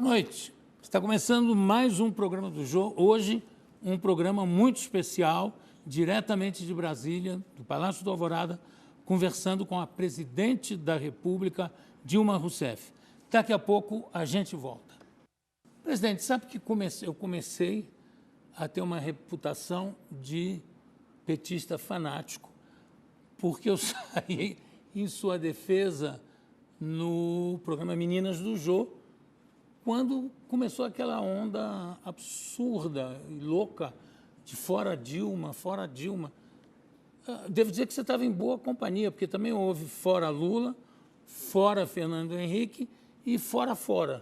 Boa noite. Está começando mais um programa do Jô. Hoje, um programa muito especial, diretamente de Brasília, do Palácio do Alvorada, conversando com a presidente da República, Dilma Rousseff. Daqui a pouco a gente volta. Presidente, sabe que eu comecei a ter uma reputação de petista fanático, porque eu saí em sua defesa no programa Meninas do Jô, quando começou aquela onda absurda e louca de fora Dilma, fora Dilma. Devo dizer que você estava em boa companhia, porque também houve fora Lula, fora Fernando Henrique e fora,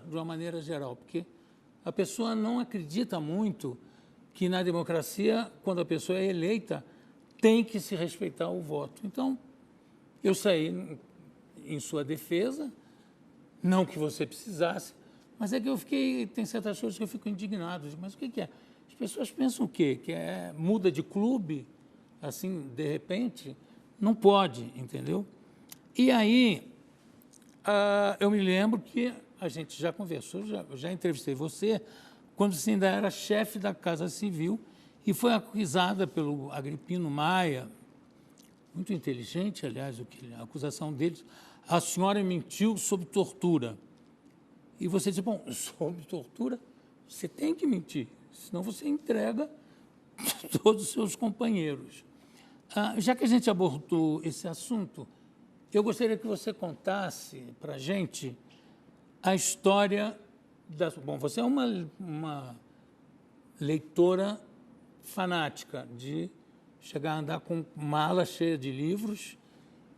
de uma maneira geral, porque a pessoa não acredita muito que na democracia, quando a pessoa é eleita, tem que se respeitar o voto. Então, eu saí em sua defesa, não que você precisasse, mas é que eu fiquei, tem certas coisas que eu fico indignado. Mas o que é? As pessoas pensam o quê? Que muda de clube, assim, de repente? Não pode, entendeu? E aí, eu me lembro que a gente já conversou, já entrevistei você, quando você ainda era chefe da Casa Civil e foi acusada pelo Agripino Maia, muito inteligente, aliás, a acusação deles, a senhora mentiu sob tortura. E você disse, bom, sob tortura, você tem que mentir, senão você entrega todos os seus companheiros. Já que a gente abordou esse assunto, eu gostaria que você contasse para a gente a história da... Bom, você é uma leitora fanática de chegar a andar com mala cheia de livros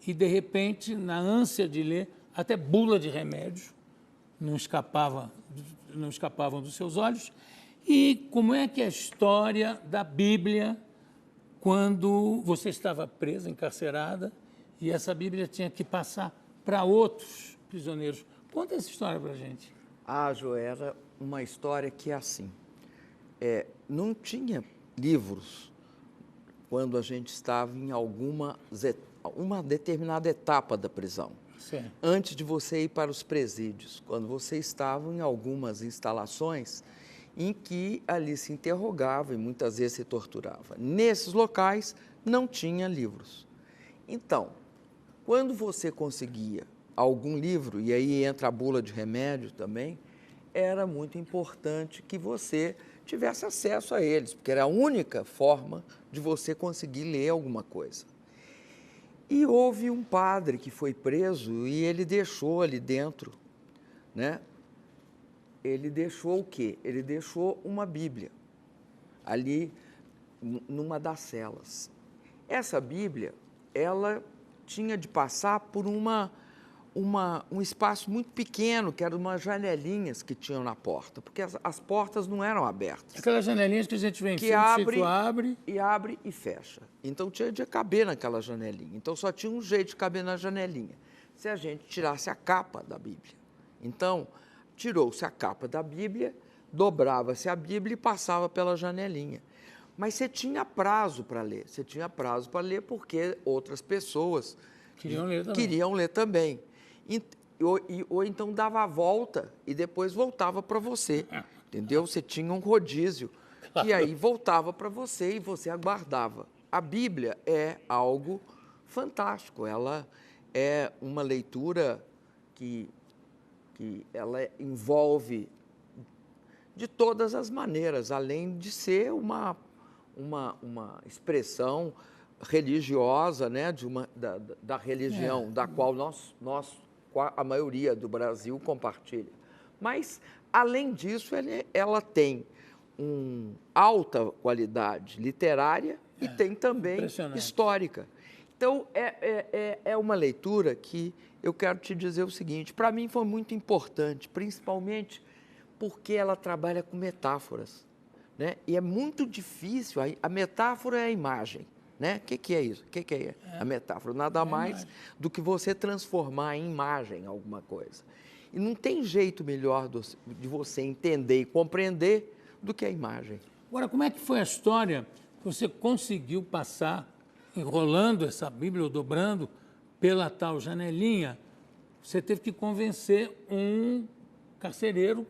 e, de repente, na ânsia de ler, até bula de remédio não escapavam dos seus olhos. E como é que é a história da Bíblia quando você estava presa, encarcerada, e essa Bíblia tinha que passar para outros prisioneiros? Conta essa história para a gente. Jo, era uma história que é assim. Não tinha livros quando a gente estava em uma determinada etapa da prisão. Certo. Antes de você ir para os presídios, quando você estava em algumas instalações em que ali se interrogava e muitas vezes se torturava. Nesses locais não tinha livros. Então, quando você conseguia algum livro, e aí entra a bula de remédio também, era muito importante que você tivesse acesso a eles, porque era a única forma de você conseguir ler alguma coisa. E houve um padre que foi preso e ele deixou ali dentro, né? Ele deixou o quê? Ele deixou uma Bíblia ali numa das celas. Essa Bíblia, ela tinha de passar por um espaço muito pequeno, que eram umas janelinhas que tinham na porta, porque as portas não eram abertas. Aquelas janelinhas que a gente vê em filme, abre e fecha. Então tinha de caber naquela janelinha. Então só tinha um jeito de caber na janelinha, se a gente tirasse a capa da Bíblia. Então, tirou-se a capa da Bíblia, dobrava-se a Bíblia e passava pela janelinha. Mas você tinha prazo para ler. Você tinha prazo para ler porque outras pessoas queriam ler também. Ou então dava a volta e depois voltava para você, entendeu? Você tinha um rodízio, que aí voltava para você e você aguardava. A Bíblia é algo fantástico, ela é uma leitura que ela envolve de todas as maneiras, além de ser uma expressão religiosa, né, da religião da qual a maioria do Brasil compartilha. Mas, além disso, ela tem uma alta qualidade literária e tem também histórica. Então, é uma leitura que eu quero te dizer o seguinte, para mim foi muito importante, principalmente porque ela trabalha com metáforas, né? E é muito difícil, a metáfora é a imagem. Né? O que é isso? O que é a metáfora? Nada mais do que você transformar em imagem alguma coisa. E não tem jeito melhor de você entender e compreender do que a imagem. Agora, como é que foi a história que você conseguiu passar, enrolando essa Bíblia, ou dobrando, pela tal janelinha? Você teve que convencer um carcereiro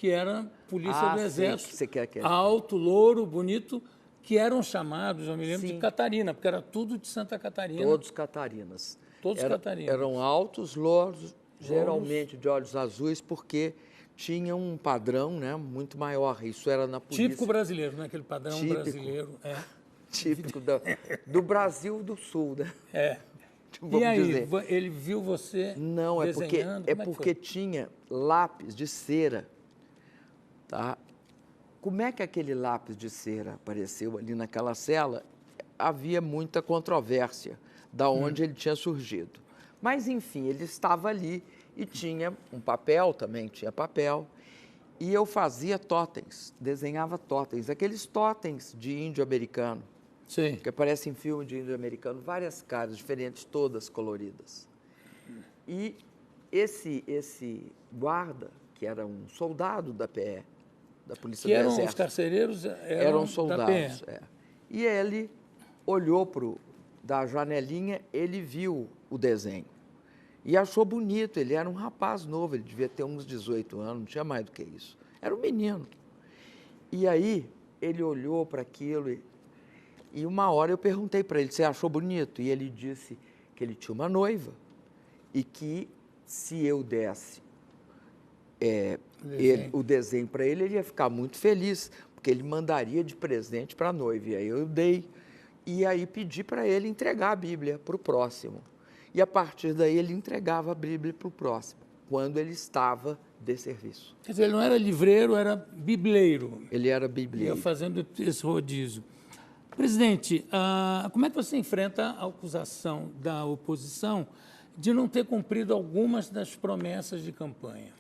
que era polícia do sei, Exército, que você quer. alto, louro, bonito, que eram chamados, eu me lembro, Sim. de Catarina, porque era tudo de Santa Catarina. Todos catarinas. Todos catarinas. Eram altos, louros, geralmente de olhos azuis, porque tinham um padrão, né, muito maior. Isso era na polícia. Típico brasileiro, né? Aquele padrão Típico. Brasileiro. Típico do Brasil do Sul, né? E aí, ele viu você Não, desenhando? é porque tinha lápis de cera, tá? Como é que aquele lápis de cera apareceu ali naquela cela? Havia muita controvérsia da onde ele tinha surgido. Mas, enfim, ele estava ali e tinha um papel também, tinha papel. E eu fazia totens, desenhava totens, aqueles totens de índio americano. Sim. Que aparece em filme de índio americano, várias caras diferentes, todas coloridas. E esse guarda, que era um soldado da PE, da Polícia do Exército. Os carcereiros eram soldados. da PE. E ele olhou da janelinha, ele viu o desenho. E achou bonito, ele era um rapaz novo, ele devia ter uns 18 anos, não tinha mais do que isso. Era um menino. E aí, ele olhou para aquilo e uma hora eu perguntei para ele, você achou bonito? E ele disse que ele tinha uma noiva e que se eu desse o desenho para ele, ele ia ficar muito feliz, porque ele mandaria de presente para a noiva. E aí eu dei. E aí pedi para ele entregar a Bíblia para o próximo. E a partir daí ele entregava a Bíblia para o próximo, quando ele estava de serviço. Quer dizer, ele não era livreiro, era bibleiro. Ele era bibleiro. Ia fazendo esse rodízio. Presidente, como é que você enfrenta a acusação da oposição de não ter cumprido algumas das promessas de campanha?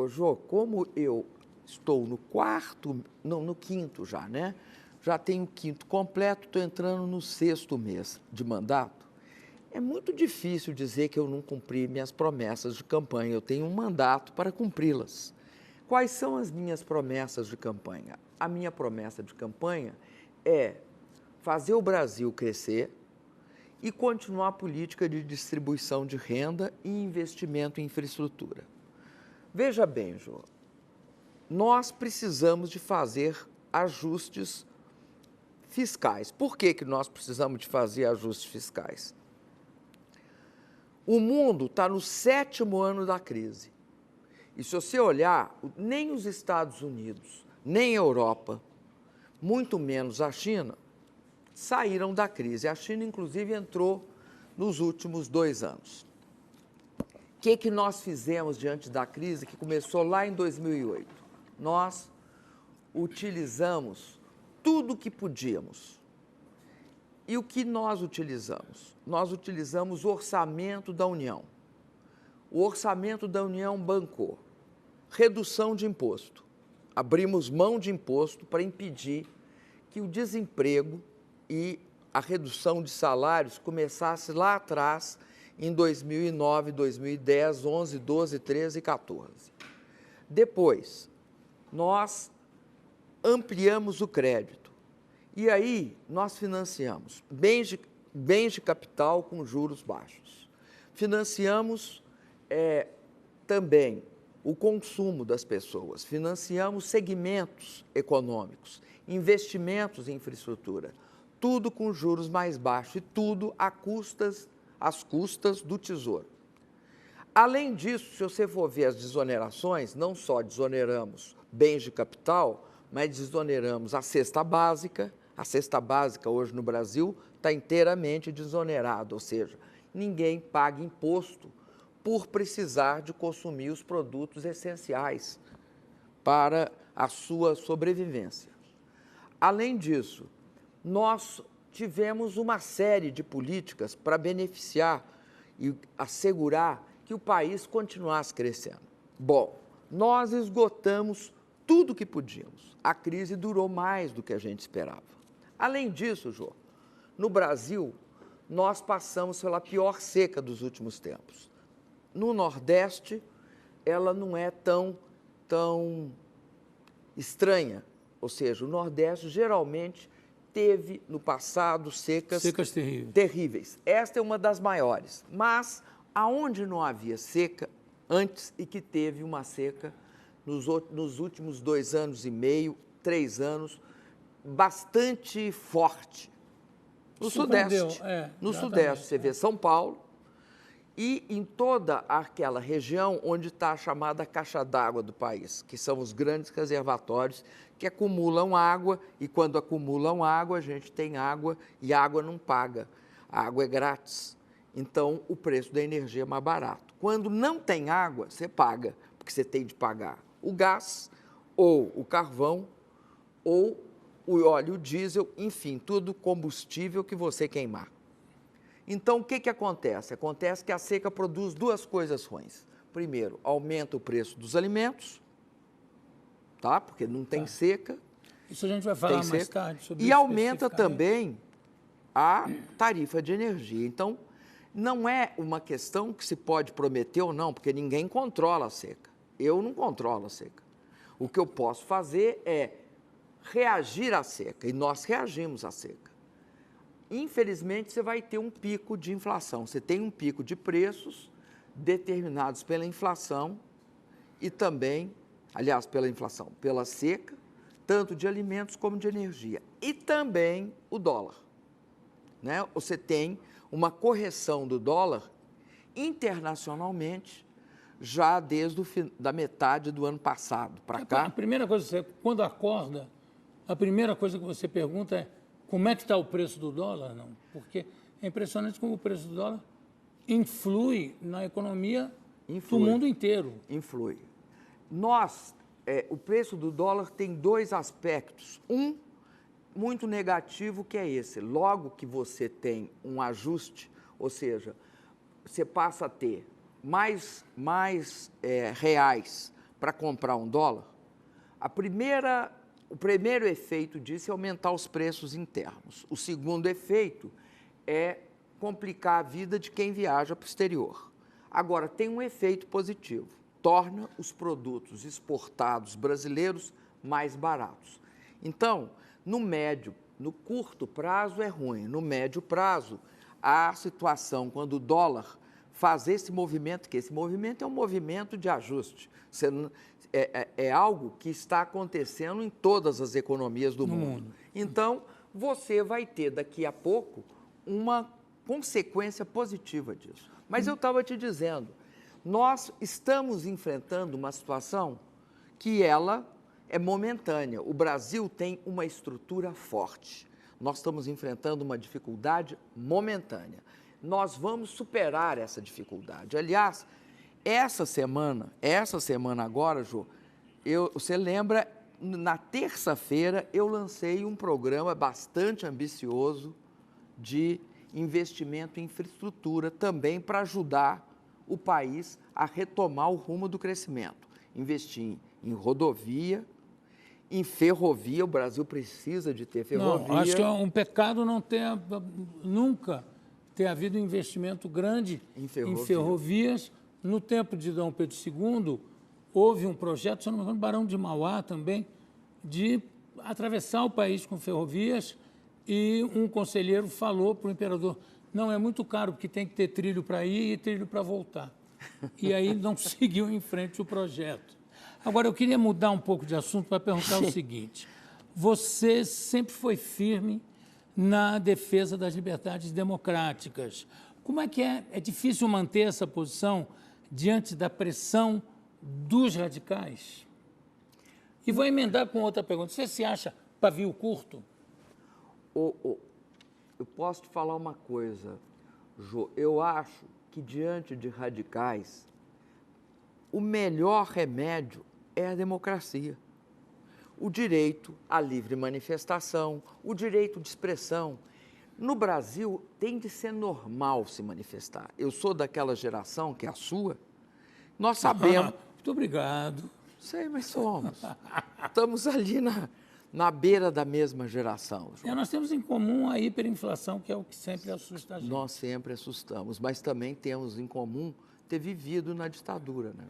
Jô, como eu estou no quinto já, né? Já tenho o quinto completo, estou entrando no 6º mês de mandato. É muito difícil dizer que eu não cumpri minhas promessas de campanha. Eu tenho um mandato para cumpri-las. Quais são as minhas promessas de campanha? A minha promessa de campanha é fazer o Brasil crescer e continuar a política de distribuição de renda e investimento em infraestrutura. Veja bem, Jô, nós precisamos de fazer ajustes fiscais. Por que nós precisamos de fazer ajustes fiscais? O mundo está no 7º ano da crise. E se você olhar, nem os Estados Unidos, nem a Europa, muito menos a China, saíram da crise. A China, inclusive, entrou nos últimos 2 anos. O que nós fizemos diante da crise que começou lá em 2008? Nós utilizamos tudo o que podíamos. E o que nós utilizamos? Nós utilizamos o orçamento da União. O orçamento da União bancou redução de imposto. Abrimos mão de imposto para impedir que o desemprego e a redução de salários começasse lá atrás, em 2009, 2010, 11, 12, 13 e 14. Depois, nós ampliamos o crédito. E aí, nós financiamos bens de capital com juros baixos. Financiamos também o consumo das pessoas, financiamos segmentos econômicos, investimentos em infraestrutura, tudo com juros mais baixos e tudo às custas do Tesouro. Além disso, se você for ver as desonerações, não só desoneramos bens de capital, mas desoneramos a cesta básica. A cesta básica hoje no Brasil está inteiramente desonerada, ou seja, ninguém paga imposto por precisar de consumir os produtos essenciais para a sua sobrevivência. Além disso, nós tivemos uma série de políticas para beneficiar e assegurar que o país continuasse crescendo. Bom, nós esgotamos tudo o que podíamos. A crise durou mais do que a gente esperava. Além disso, Jô, no Brasil, nós passamos pela pior seca dos últimos tempos. No Nordeste, ela não é tão estranha. Ou seja, o Nordeste geralmente teve, no passado, secas terríveis. Esta é uma das maiores. Mas, aonde não havia seca antes e que teve uma seca nos últimos 2 anos e meio, 3 anos, bastante forte. No Sudeste. No Sudeste, você vê São Paulo e em toda aquela região onde está a chamada caixa d'água do país, que são os grandes reservatórios que acumulam água, e quando acumulam água, a gente tem água e a água não paga. A água é grátis. Então, o preço da energia é mais barato. Quando não tem água, você paga, porque você tem de pagar o gás, ou o carvão, ou o óleo diesel, enfim, tudo combustível que você queimar. Então, o que acontece? Acontece que a seca produz 2 coisas ruins. Primeiro, aumenta o preço dos alimentos, tá? Porque não tem seca. Isso a gente vai falar mais tarde sobre isso. E aumenta também a tarifa de energia. Então, não é uma questão que se pode prometer ou não, porque ninguém controla a seca. Eu não controlo a seca. O que eu posso fazer é reagir à seca, e nós reagimos à seca. Infelizmente, você vai ter um pico de inflação. Você tem um pico de preços determinados pela inflação e também, aliás, pela inflação, pela seca, tanto de alimentos como de energia. E também o dólar, né? Você tem uma correção do dólar internacionalmente já desde da metade do ano passado para cá. A primeira coisa, você, quando acorda, a primeira coisa que você pergunta é como é que está o preço do dólar? Não, porque é impressionante como o preço do dólar influi na economia do mundo inteiro. Influi. O preço do dólar tem 2 aspectos. Um muito negativo, que é esse. Logo que você tem um ajuste, ou seja, você passa a ter mais reais para comprar um dólar, o primeiro efeito disso é aumentar os preços internos. O segundo efeito é complicar a vida de quem viaja para o exterior. Agora, tem um efeito positivo, torna os produtos exportados brasileiros mais baratos. Então, no curto prazo é ruim, no médio prazo, a situação quando o dólar faz esse movimento, que esse movimento é um movimento de ajuste, é algo que está acontecendo em todas as economias do mundo. Então, você vai ter daqui a pouco uma consequência positiva disso. Mas eu estava te dizendo, nós estamos enfrentando uma situação que ela é momentânea. O Brasil tem uma estrutura forte. Nós estamos enfrentando uma dificuldade momentânea. Nós vamos superar essa dificuldade. Aliás, essa semana agora, Jô, você lembra, na terça-feira eu lancei um programa bastante ambicioso de investimento em infraestrutura também para ajudar o país a retomar o rumo do crescimento. Investir em rodovia, em ferrovia, o Brasil precisa de ter ferrovia. Não, acho que é um pecado nunca ter havido um investimento grande em ferrovias. No tempo de Dom Pedro II, houve um projeto, se não me engano, Barão de Mauá também, de atravessar o país com ferrovias, e um conselheiro falou para o imperador, não, é muito caro, porque tem que ter trilho para ir e trilho para voltar. E aí não seguiu em frente o projeto. Agora, eu queria mudar um pouco de assunto para perguntar o seguinte, você sempre foi firme na defesa das liberdades democráticas. Como é que é? É difícil manter essa posição diante da pressão dos radicais? E vou emendar com outra pergunta. Você se acha pavio curto? Eu posso te falar uma coisa, Jô. Eu acho que diante de radicais, o melhor remédio é a democracia. O direito à livre manifestação, o direito de expressão. No Brasil, tem de ser normal se manifestar. Eu sou daquela geração, que é a sua, nós sabemos... Muito obrigado. Sei, mas somos. Estamos ali na beira da mesma geração, João. Nós temos em comum a hiperinflação, que é o que sempre assusta a gente. Nós sempre assustamos, mas também temos em comum ter vivido na ditadura, né,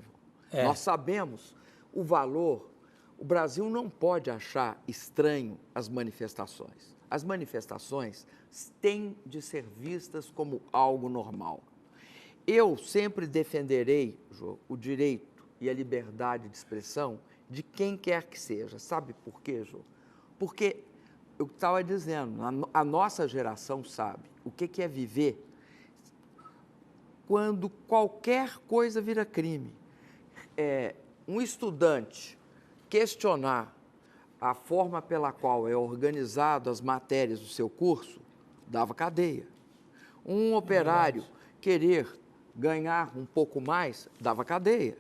João? Nós sabemos o valor. O Brasil não pode achar estranho as manifestações. As manifestações têm de ser vistas como algo normal. Eu sempre defenderei, João, o direito e a liberdade de expressão de quem quer que seja. Sabe por quê, Jô? Porque eu estava dizendo, a nossa geração sabe o que é viver quando qualquer coisa vira crime. Um estudante questionar a forma pela qual é organizado as matérias do seu curso, dava cadeia. Um operário querer ganhar um pouco mais, dava cadeia.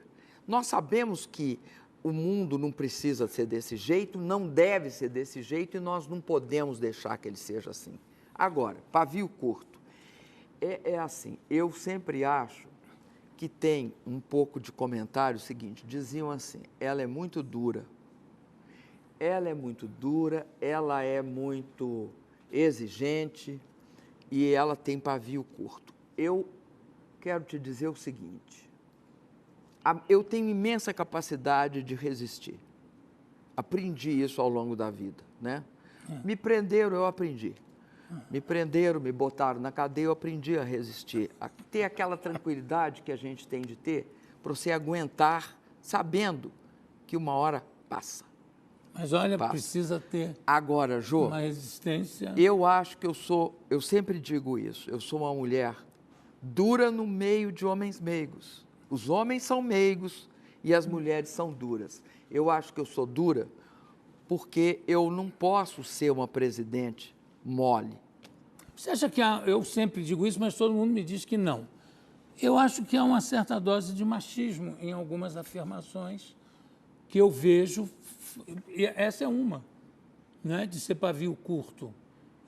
Nós sabemos que o mundo não precisa ser desse jeito, não deve ser desse jeito e nós não podemos deixar que ele seja assim. Agora, pavio curto. É assim, eu sempre acho que tem um pouco de comentário seguinte, diziam assim, ela é muito dura, ela é muito exigente e ela tem pavio curto. Eu quero te dizer o seguinte, eu tenho imensa capacidade de resistir. Aprendi isso ao longo da vida, né? Me prenderam, eu aprendi. Me prenderam, me botaram na cadeia, eu aprendi a resistir. A ter aquela tranquilidade que a gente tem de ter para você aguentar, sabendo que uma hora passa. Mas olha, precisa ter agora, Jô, uma resistência. Eu acho que eu sempre digo isso, eu sou uma mulher dura no meio de homens meigos. Os homens são meigos e as mulheres são duras. Eu acho que eu sou dura porque eu não posso ser uma presidente mole. Você acha que eu sempre digo isso, mas todo mundo me diz que não. Eu acho que há uma certa dose de machismo em algumas afirmações que eu vejo, e essa é uma, né, de ser pavio curto.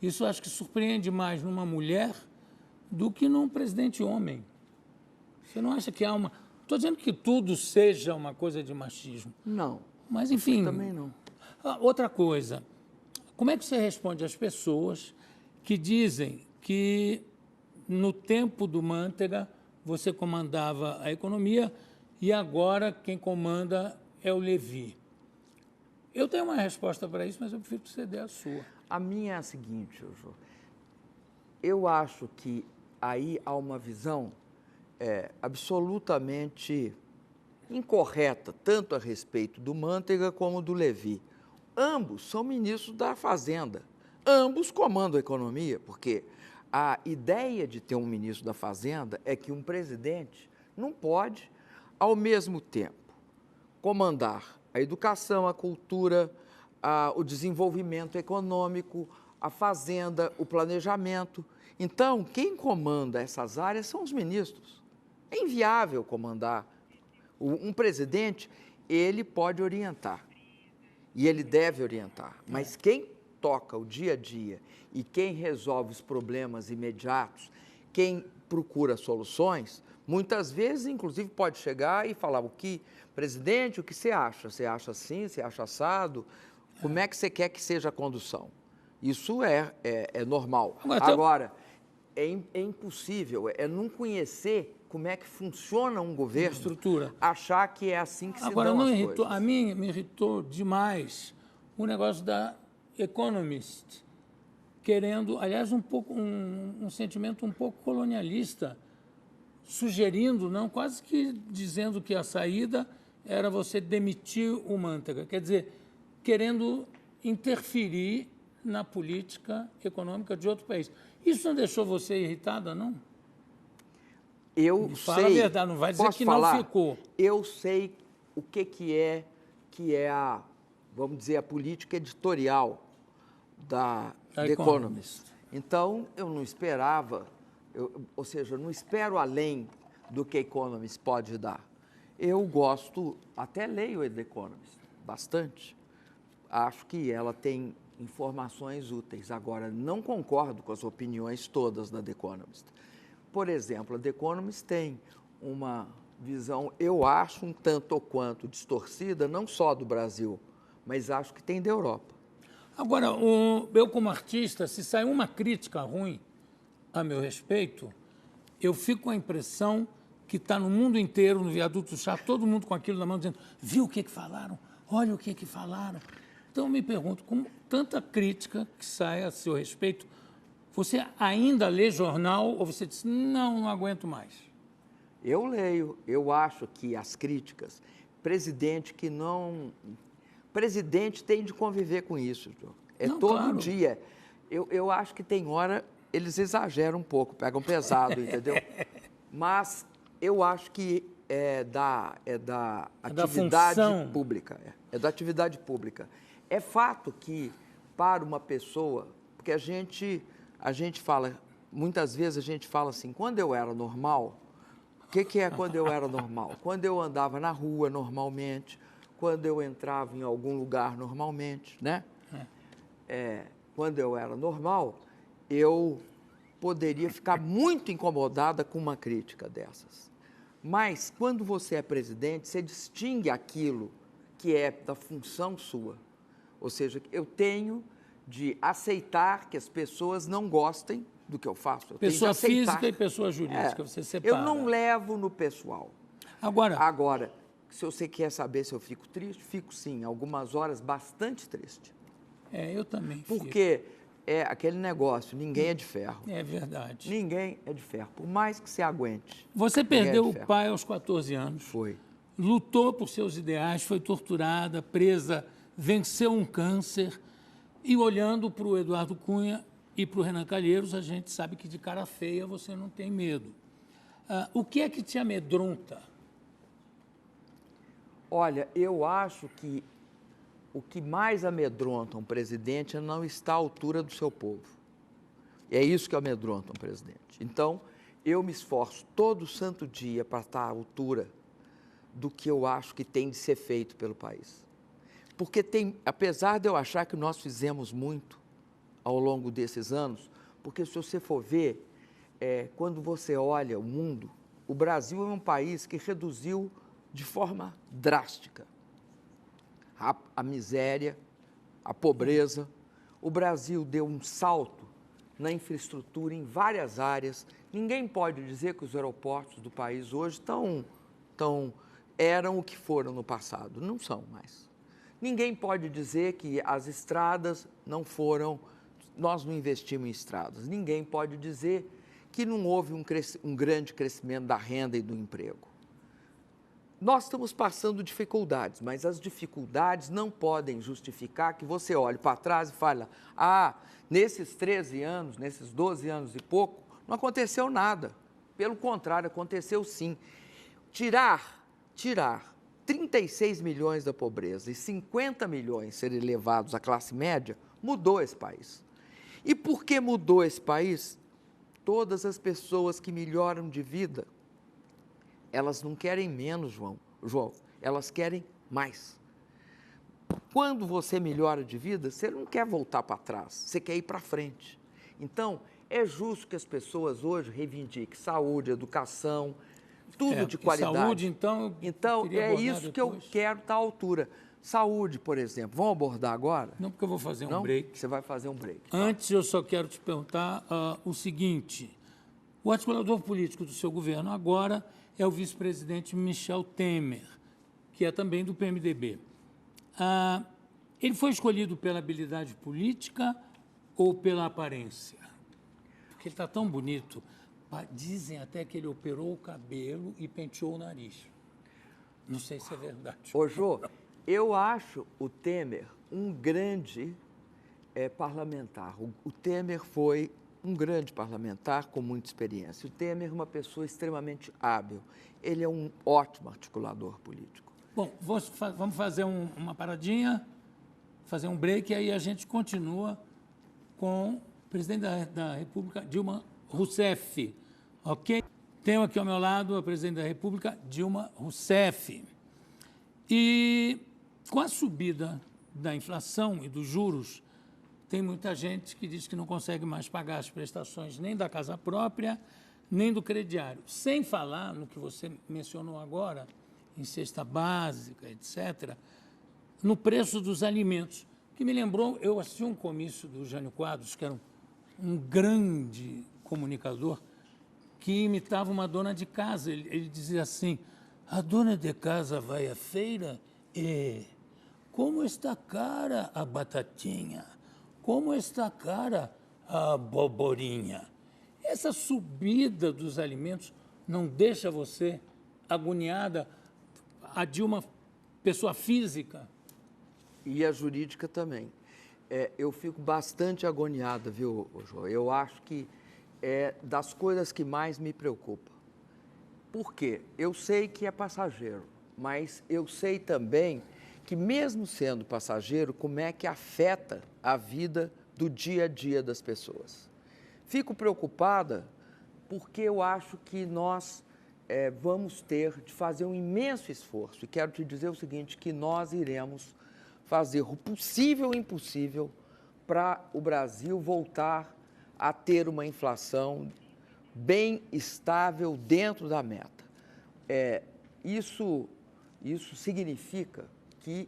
Isso eu acho que surpreende mais numa mulher do que num presidente homem. Você não acha que há uma... Estou dizendo que tudo seja uma coisa de machismo. Não. Mas, enfim... Também não. Outra coisa, como é que você responde às pessoas que dizem que no tempo do Mantega você comandava a economia e agora quem comanda é o Levi? Eu tenho uma resposta para isso, mas eu prefiro que você dê a sua. A minha é a seguinte, Jô. Eu acho que aí há uma visão absolutamente incorreta, tanto a respeito do Mantega como do Levi. Ambos são ministros da Fazenda. Ambos comandam a economia, porque a ideia de ter um ministro da Fazenda é que um presidente não pode, ao mesmo tempo, comandar a educação, a cultura, o desenvolvimento econômico, a Fazenda, o planejamento. Então, quem comanda essas áreas são os ministros. É inviável comandar. Um presidente, ele pode orientar. E ele deve orientar, mas quem toca o dia a dia e quem resolve os problemas imediatos, quem procura soluções, muitas vezes, inclusive, pode chegar e falar presidente, o que você acha? Você acha assim, você acha assado? Como é que você quer que seja a condução? Isso é normal. Agora, é impossível, não conhecer como é que funciona um governo, estrutura, achar que é assim que se Agora, dão não as irritou, coisas. A mim me irritou demais o negócio da Economist, querendo, aliás, um sentimento um pouco colonialista, sugerindo, não, quase que dizendo que a saída era você demitir o Mantega, quer dizer, querendo interferir na política econômica de outro país. Isso não deixou você irritada, não? Fala a verdade, não vai dizer que não ficou. Eu sei o que é a, vamos dizer, a política editorial da The Economist. Então, eu não esperava, ou seja, eu não espero além do que a Economist pode dar. Eu gosto, até leio a The Economist, bastante. Acho que ela tem informações úteis. Agora, não concordo com as opiniões todas da The Economist. Por exemplo, a The Economist tem uma visão, eu acho, um tanto ou quanto distorcida, não só do Brasil, mas acho que tem da Europa. Agora, eu como artista, se sair uma crítica ruim a meu respeito, eu fico com a impressão que está no mundo inteiro, no viaduto do chá, todo mundo com aquilo na mão, dizendo, viu o que falaram? Olha o que falaram. Então, eu me pergunto, com tanta crítica que sai a seu respeito, você ainda lê jornal ou você diz, não aguento mais? Eu leio, eu acho que as críticas, presidente que não... Presidente tem de conviver com isso, João. É Não, todo claro. dia. Eu acho que tem hora, eles exageram um pouco, pegam pesado, entendeu? Mas eu acho que é da atividade função. pública. É da atividade pública. É fato que, para uma pessoa, porque a gente fala, muitas vezes a gente fala assim, quando eu era normal, o que é quando eu era normal? Quando eu andava na rua normalmente, quando eu entrava em algum lugar normalmente, né? Quando eu era normal, eu poderia ficar muito incomodada com uma crítica dessas. Mas, quando você é presidente, você distingue aquilo que é da função sua. Ou seja, eu tenho de aceitar que as pessoas não gostem do que eu faço. Eu tenho de Pessoa aceitar. física e pessoa jurídica, você separa. Eu não levo no pessoal. Agora, se você quer saber se eu fico triste, fico sim, algumas horas bastante triste. Eu também fico. Porque é aquele negócio, ninguém é de ferro. É verdade. Ninguém é de ferro, por mais que você aguente. Você ninguém perdeu é de o ferro. pai aos 14 anos. Foi. Lutou por seus ideais, foi torturada, presa, venceu um câncer. E olhando para o Eduardo Cunha e para o Renan Calheiros, a gente sabe que de cara feia você não tem medo. O que é que te amedronta? Olha, eu acho que o que mais amedronta um presidente é não estar à altura do seu povo. É isso que amedronta um presidente. Então, eu me esforço todo santo dia para estar à altura do que eu acho que tem de ser feito pelo país. Porque apesar de eu achar que nós fizemos muito ao longo desses anos, porque se você for ver, quando você olha o mundo, o Brasil é um país que reduziu de forma drástica a miséria, a pobreza. O Brasil deu um salto na infraestrutura em várias áreas. Ninguém pode dizer que os aeroportos do país hoje eram o que foram no passado. Não são mais. Ninguém pode dizer que as estradas não foram... Nós não investimos em estradas. Ninguém pode dizer que não houve um grande crescimento da renda e do emprego. Nós estamos passando dificuldades, mas as dificuldades não podem justificar que você olhe para trás e fale, nesses 13 anos, nesses 12 anos e pouco, não aconteceu nada. Pelo contrário, aconteceu sim. Tirar 36 milhões da pobreza e 50 milhões serem levados à classe média, mudou esse país. E por que mudou esse país? Todas as pessoas que melhoram de vida, elas não querem menos, João, elas querem mais. Quando você melhora de vida, você não quer voltar para trás, você quer ir para frente. Então, é justo que as pessoas hoje reivindiquem saúde, educação, tudo de qualidade. Saúde, então é isso que eu quero estar à altura. Saúde, por exemplo. Vamos abordar agora? Não, porque eu vou fazer um break. Você vai fazer um break. Antes, eu só quero te perguntar o seguinte. O articulador político do seu governo agora é o vice-presidente Michel Temer, que é também do PMDB. Ele foi escolhido pela habilidade política ou pela aparência? Porque ele está tão bonito. Dizem até que ele operou o cabelo e penteou o nariz. Não sei se é verdade. Ô, Jô, eu acho o Temer um grande parlamentar. O Temer foi um grande parlamentar com muita experiência. O Temer é uma pessoa extremamente hábil. Ele é um ótimo articulador político. Bom, vamos fazer uma paradinha, fazer um break, e aí a gente continua com o presidente da República, Dilma Rousseff. Ok? Tenho aqui ao meu lado a presidente da República, Dilma Rousseff. E com a subida da inflação e dos juros, tem muita gente que diz que não consegue mais pagar as prestações nem da casa própria, nem do crediário. Sem falar no que você mencionou agora, em cesta básica, etc., no preço dos alimentos, que me lembrou, eu assisti um comício do Jânio Quadros, que era um grande comunicador, que imitava uma dona de casa. Ele dizia assim, a dona de casa vai à feira e... Como está cara a batatinha? Como está cara a aboborinha? Essa subida dos alimentos não deixa você agoniada? A Dilma pessoa física? E a jurídica também. Eu fico bastante agoniada, viu, João? Eu acho que é das coisas que mais me preocupa. Por quê? Eu sei que é passageiro, mas eu sei também que mesmo sendo passageiro, como é que afeta a vida do dia a dia das pessoas. Fico preocupada porque eu acho que nós vamos ter de fazer um imenso esforço. E quero te dizer o seguinte, que nós iremos fazer o possível e o impossível para o Brasil voltar a ter uma inflação bem estável dentro da meta. Isso significa que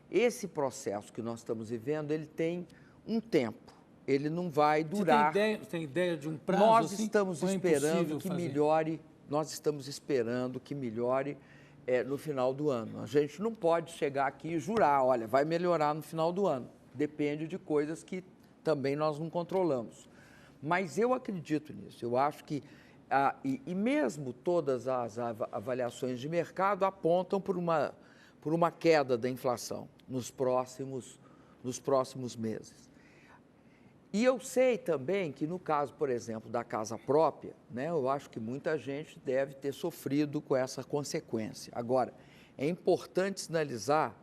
esse processo que nós estamos vivendo, ele tem um tempo, ele não vai durar. Você tem ideia de um prazo? Nós assim, estamos ou é esperando que fazer? melhore, no final do ano. A gente não pode chegar aqui e jurar, olha, vai melhorar no final do ano. Depende de coisas que também nós não controlamos. Mas eu acredito nisso, eu acho que e mesmo todas as avaliações de mercado apontam por uma queda da inflação nos próximos meses. E eu sei também que no caso, por exemplo, da casa própria, né, eu acho que muita gente deve ter sofrido com essa consequência. Agora, é importante sinalizar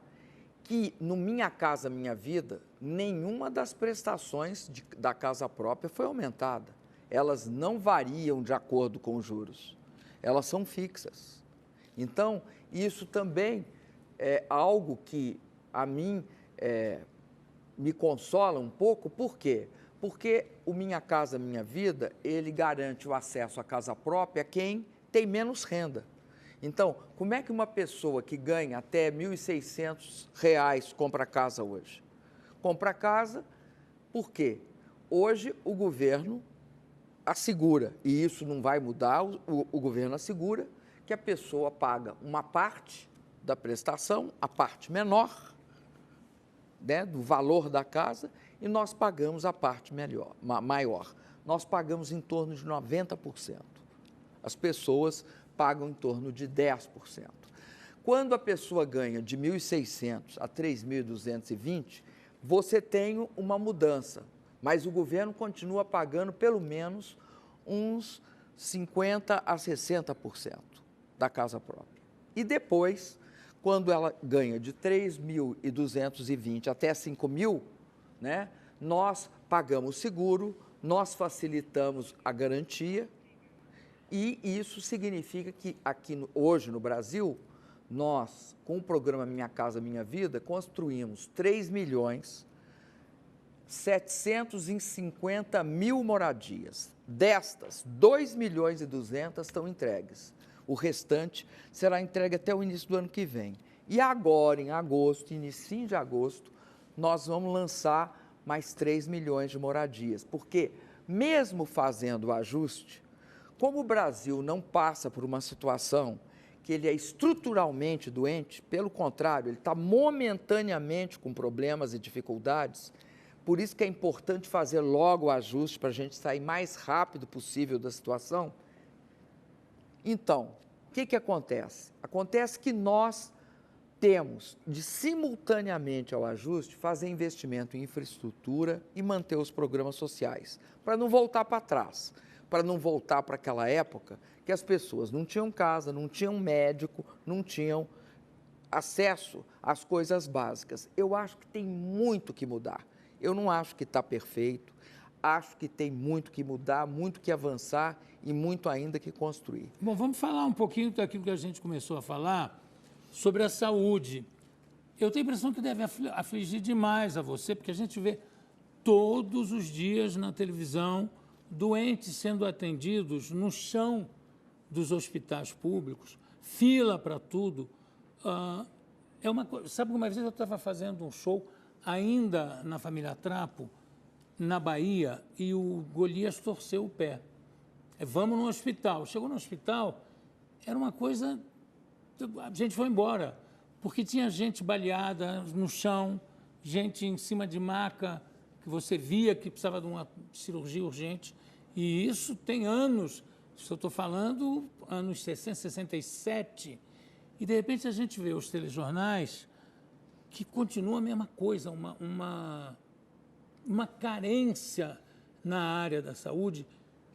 que no Minha Casa Minha Vida, nenhuma das prestações da casa própria foi aumentada. Elas não variam de acordo com os juros, elas são fixas. Então, isso também é algo que a mim me consola um pouco. Por quê? Porque o Minha Casa Minha Vida, ele garante o acesso à casa própria a quem tem menos renda. Então, como é que uma pessoa que ganha até R$ 1.600 compra casa hoje? Compra casa por quê? Hoje o governo assegura, e isso não vai mudar, o governo assegura que a pessoa paga uma parte da prestação, a parte menor, né, do valor da casa, e nós pagamos a parte maior. Nós pagamos em torno de 90%. As pessoas pagam em torno de 10%. Quando a pessoa ganha de 1.600 a 3.220, você tem uma mudança, mas o governo continua pagando pelo menos uns 50% a 60% da casa própria. E depois, quando ela ganha de 3.220 até 5.000, né, nós pagamos seguro, nós facilitamos a garantia, e isso significa que aqui hoje no Brasil, nós, com o programa Minha Casa Minha Vida, construímos 3.750.000 moradias. Destas, 2.200.000 estão entregues. O restante será entregue até o início do ano que vem. E agora, em agosto, início de agosto, nós vamos lançar mais 3 milhões de moradias. Porque, mesmo fazendo o ajuste, como o Brasil não passa por uma situação que ele é estruturalmente doente, pelo contrário, ele está momentaneamente com problemas e dificuldades, por isso que é importante fazer logo o ajuste para a gente sair mais rápido possível da situação. Então, o que acontece? Acontece que nós temos de, simultaneamente ao ajuste, fazer investimento em infraestrutura e manter os programas sociais, para não voltar para trás, para não voltar para aquela época que as pessoas não tinham casa, não tinham médico, não tinham acesso às coisas básicas. Eu acho que tem muito que mudar. Eu não acho que está perfeito, acho que tem muito que mudar, muito que avançar e muito ainda que construir. Bom, vamos falar um pouquinho daquilo que a gente começou a falar sobre a saúde. Eu tenho a impressão que deve afligir demais a você, porque a gente vê todos os dias na televisão doentes sendo atendidos no chão dos hospitais públicos, fila para tudo. Sabe, uma vez eu estava fazendo um show ainda na família Trapo, na Bahia, e o Golias torceu o pé. Vamos no hospital. Chegou no hospital, era uma coisa... A gente foi embora, porque tinha gente baleada no chão, gente em cima de maca, que você via que precisava de uma cirurgia urgente. E isso tem anos, se eu estou falando, anos 60, 67. E, de repente, a gente vê os telejornais que continuam a mesma coisa, uma carência na área da saúde,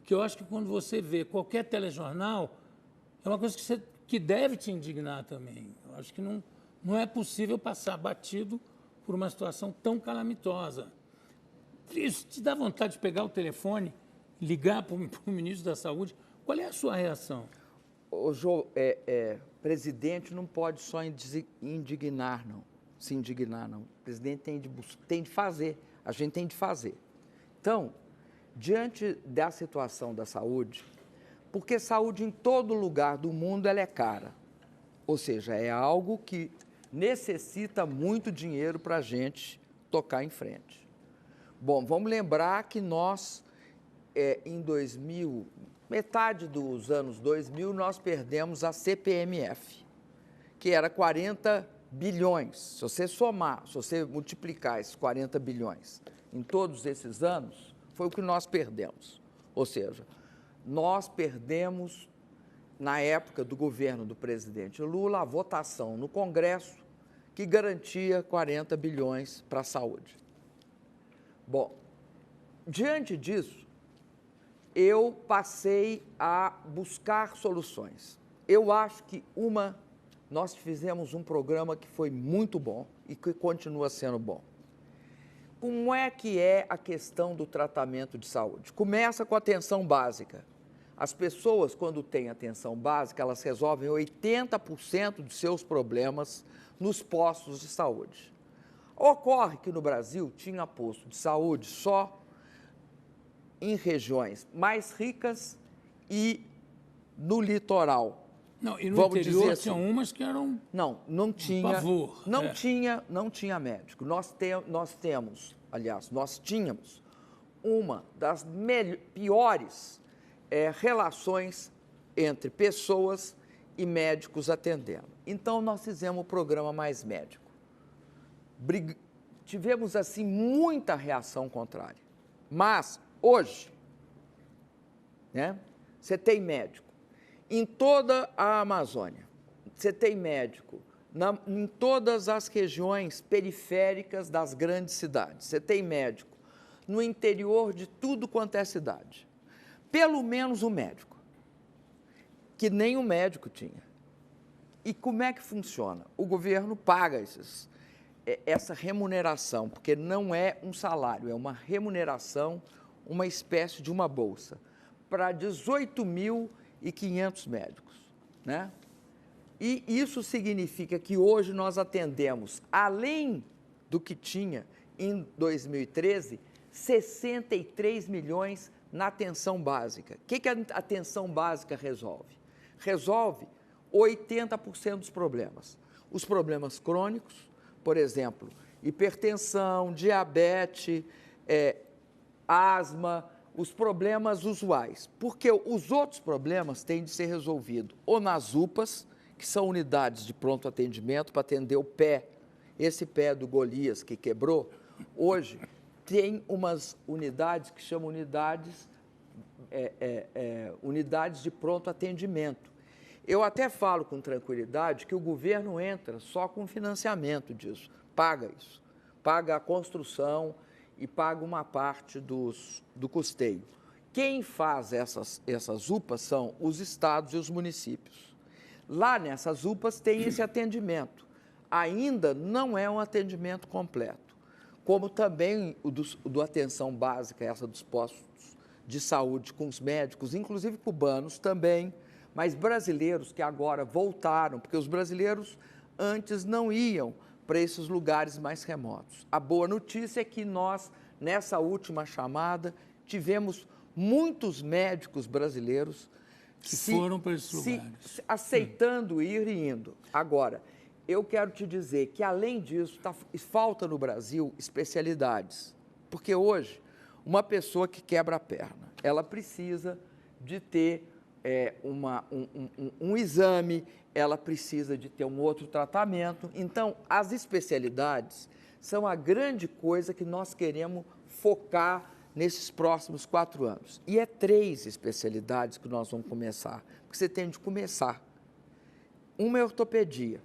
que eu acho que quando você vê qualquer telejornal, é uma coisa que deve te indignar também. Eu acho que não é possível passar batido por uma situação tão calamitosa. Isso te dá vontade de pegar o telefone, ligar para o ministro da Saúde? Qual é a sua reação? O Jô, presidente não pode só indignar, não. Se indignar, não. O presidente tem de fazer, a gente tem de fazer. Então, diante da situação da saúde, porque saúde em todo lugar do mundo ela é cara, ou seja, é algo que necessita muito dinheiro para a gente tocar em frente. Bom, vamos lembrar que nós, em 2000, metade dos anos 2000, nós perdemos a CPMF, que era 40 bilhões. Se você somar, se você multiplicar esses 40 bilhões em todos esses anos, foi o que nós perdemos. Ou seja, nós perdemos, na época do governo do presidente Lula, a votação no Congresso que garantia 40 bilhões para a saúde. Bom, diante disso, eu passei a buscar soluções. Eu acho que nós fizemos um programa que foi muito bom e que continua sendo bom. Como é que é a questão do tratamento de saúde? Começa com a atenção básica. As pessoas, quando têm atenção básica, elas resolvem 80% dos seus problemas nos postos de saúde. Ocorre que no Brasil tinha posto de saúde só em regiões mais ricas e no litoral. Não, e no interior tinha umas que eram não tinha, pavor. Não tinha médico. Nós tínhamos uma das piores relações entre pessoas e médicos atendendo. Então, nós fizemos o programa Mais Médico. Tivemos, assim, muita reação contrária. Mas, hoje, você tem médico em toda a Amazônia, você tem médico em todas as regiões periféricas das grandes cidades, você tem médico no interior de tudo quanto é cidade. Pelo menos um médico, que nem o médico tinha. E como é que funciona? O governo paga essa remuneração, porque não é um salário, é uma remuneração, uma espécie de uma bolsa, para 18.500 médicos, né? E isso significa que hoje nós atendemos, além do que tinha em 2013, 63 milhões na atenção básica. O que a atenção básica resolve? Resolve 80% dos problemas. Os problemas crônicos, por exemplo, hipertensão, diabetes, asma, os problemas usuais. Porque os outros problemas têm de ser resolvidos ou nas UPAs, que são unidades de pronto atendimento para atender o pé, esse pé do Golias que quebrou. Hoje tem umas unidades que chamam unidades de pronto atendimento. Eu até falo com tranquilidade que o governo entra só com financiamento disso, paga isso, paga a construção e paga uma parte do custeio. Quem faz essas UPAs são os estados e os municípios. Lá nessas UPAs tem esse atendimento. Ainda não é um atendimento completo, como também o do atenção básica, essa dos postos de saúde com os médicos, inclusive cubanos também, mas brasileiros que agora voltaram, porque os brasileiros antes não iam para esses lugares mais remotos. A boa notícia é que nós, nessa última chamada, tivemos muitos médicos brasileiros que foram para esses lugares, aceitando ir e indo. Agora, eu quero te dizer que, além disso, falta no Brasil especialidades, porque hoje, uma pessoa que quebra a perna, ela precisa de ter um exame, ela precisa de ter um outro tratamento. Então, as especialidades são a grande coisa que nós queremos focar nesses próximos 4 anos. E 3 especialidades que nós vamos começar, porque você tem de começar. Uma é ortopedia,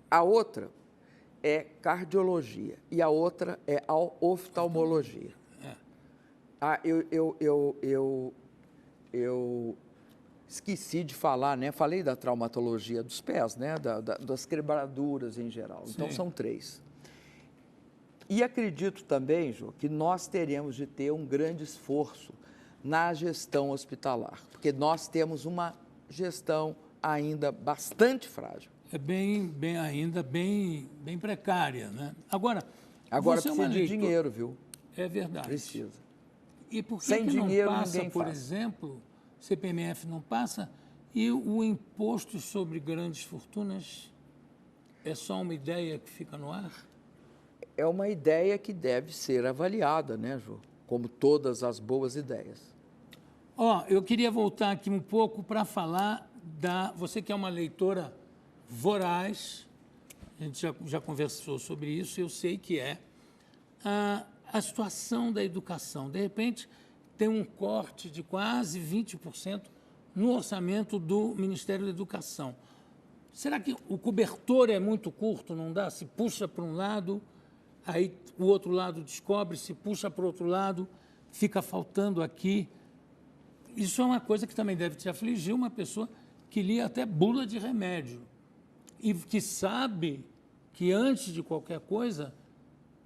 a outra é cardiologia e a outra é a oftalmologia. Eu esqueci de falar, né? Falei da traumatologia dos pés, né? Das quebraduras em geral. Sim. Então, são 3. E acredito também, Jô, que nós teremos de ter um grande esforço na gestão hospitalar, porque nós temos uma gestão ainda bastante frágil. É bem precária, né? Agora Precisa de dinheiro, viu? É verdade. Precisa. E por que Sem que dinheiro, não passa, ninguém por faz. exemplo, CPMF não passa e o imposto sobre grandes fortunas é só uma ideia que fica no ar? É uma ideia que deve ser avaliada, né, Jô? Como todas as boas ideias. Eu queria voltar aqui um pouco para falar você que é uma leitora voraz, a gente já conversou sobre isso, eu sei que é, a situação da educação. De repente, tem um corte de quase 20% no orçamento do Ministério da Educação. Será que o cobertor é muito curto, não dá? Se puxa para um lado, aí o outro lado descobre, se puxa para o outro lado, fica faltando aqui. Isso é uma coisa que também deve te afligir uma pessoa que lia até bula de remédio e que sabe que, antes de qualquer coisa,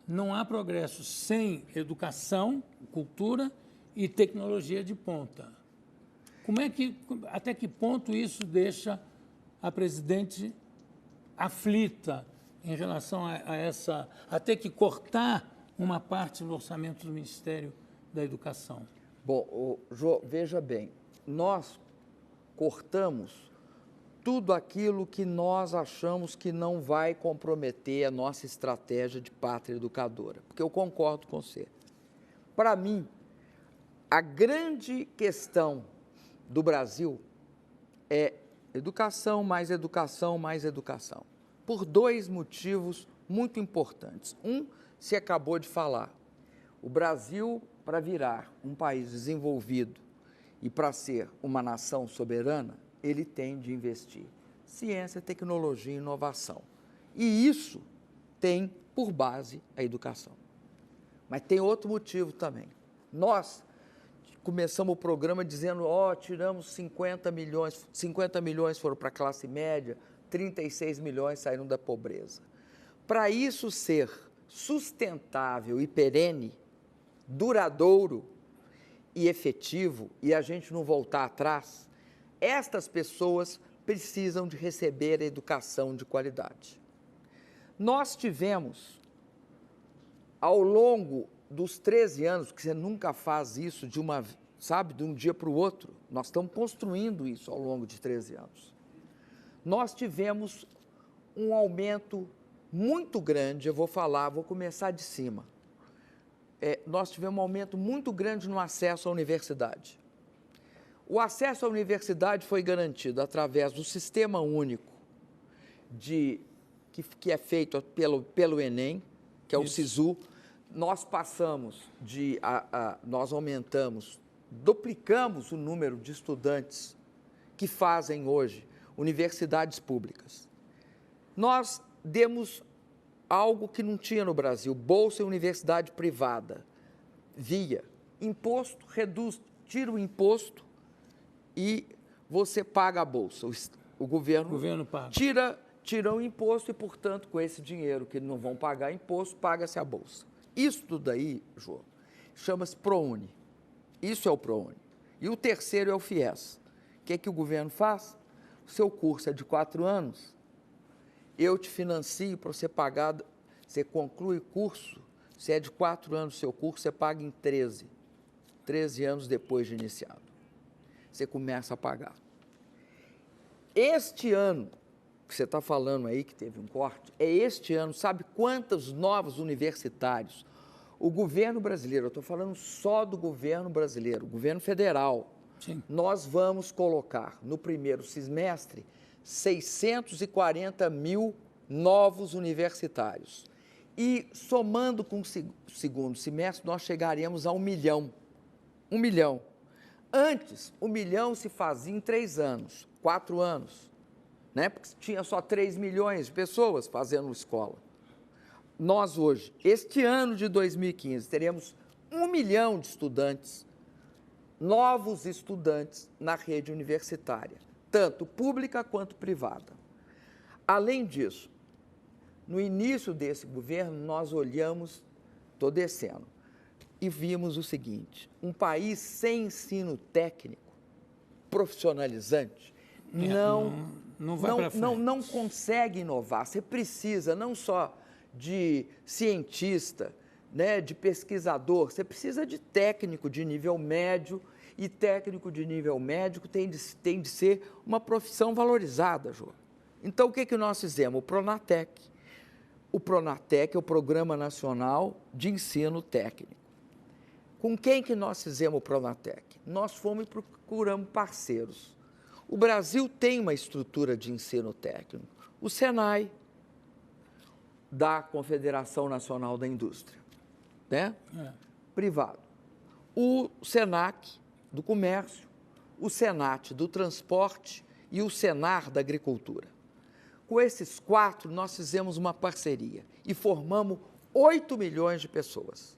não há progresso sem educação, cultura e tecnologia de ponta. Até que ponto isso deixa a presidente aflita em relação a ter que cortar uma parte do orçamento do Ministério da Educação? Bom, Jô, veja bem, nós cortamos tudo aquilo que nós achamos que não vai comprometer a nossa estratégia de pátria educadora, porque eu concordo com você. Para mim, a grande questão do Brasil é educação, mais educação, mais educação, por 2 motivos muito importantes. Se acabou de falar, o Brasil, para virar um país desenvolvido e para ser uma nação soberana, ele tem de investir ciência, tecnologia e inovação. E isso tem por base a educação. Mas tem outro motivo também. Nós começamos o programa dizendo, tiramos 50 milhões foram para a classe média, 36 milhões saíram da pobreza. Para isso ser sustentável e perene, duradouro e efetivo, e a gente não voltar atrás, estas pessoas precisam de receber educação de qualidade. Nós tivemos, ao longo dos 13 anos, que você nunca faz isso de um dia para o outro, nós estamos construindo isso ao longo de 13 anos. Nós tivemos um aumento muito grande, vou começar de cima. Nós tivemos um aumento muito grande no acesso à universidade. O acesso à universidade foi garantido através do Sistema Único, que é feito pelo Enem, que é o SISU. Nós nós aumentamos, duplicamos o número de estudantes que fazem hoje universidades públicas. Nós demos algo que não tinha no Brasil, bolsa e universidade privada, via imposto, tira o imposto e você paga a bolsa. O governo paga. Tira o imposto e, portanto, com esse dinheiro que não vão pagar imposto, paga-se a bolsa. Isso tudo aí, João, chama-se ProUni. Isso é o ProUni. E o terceiro é o FIES. O que o governo faz? O seu curso é de 4 anos, eu te financio para você pagar, você conclui o curso, se é de 4 anos o seu curso, você paga em 13 anos depois de iniciado. Você começa a pagar. Este ano, que você está falando aí que teve um corte, este ano, sabe quantos novos universitários o governo brasileiro, eu estou falando só do governo brasileiro, o governo federal, Sim. Nós vamos colocar no primeiro semestre 640 mil novos universitários. E somando com o segundo semestre, nós chegaremos a 1 milhão. 1 milhão. Antes, 1 milhão se fazia em 3 anos, 4 anos. né? Porque tinha só 3 milhões de pessoas fazendo escola. Nós hoje, este ano de 2015, teremos 1 milhão de estudantes, novos estudantes na rede universitária, tanto pública quanto privada. Além disso, no início desse governo, nós olhamos, estou descendo, e vimos o seguinte: um país sem ensino técnico, profissionalizante, não consegue inovar. Você precisa não só de cientista, né, de pesquisador, você precisa de técnico de nível médio, e técnico de nível médio tem de ser uma profissão valorizada, Jô. Então, o que nós fizemos? O Pronatec. O Pronatec é o Programa Nacional de Ensino Técnico. Com quem que nós fizemos o Pronatec? Nós fomos e procuramos parceiros. O Brasil tem uma estrutura de ensino técnico. O Senai, da Confederação Nacional da Indústria, né? Privado. O Senac, do Comércio, o Senat, do Transporte e o Senar, da Agricultura. Com esses 4, nós fizemos uma parceria e formamos 8 milhões de pessoas,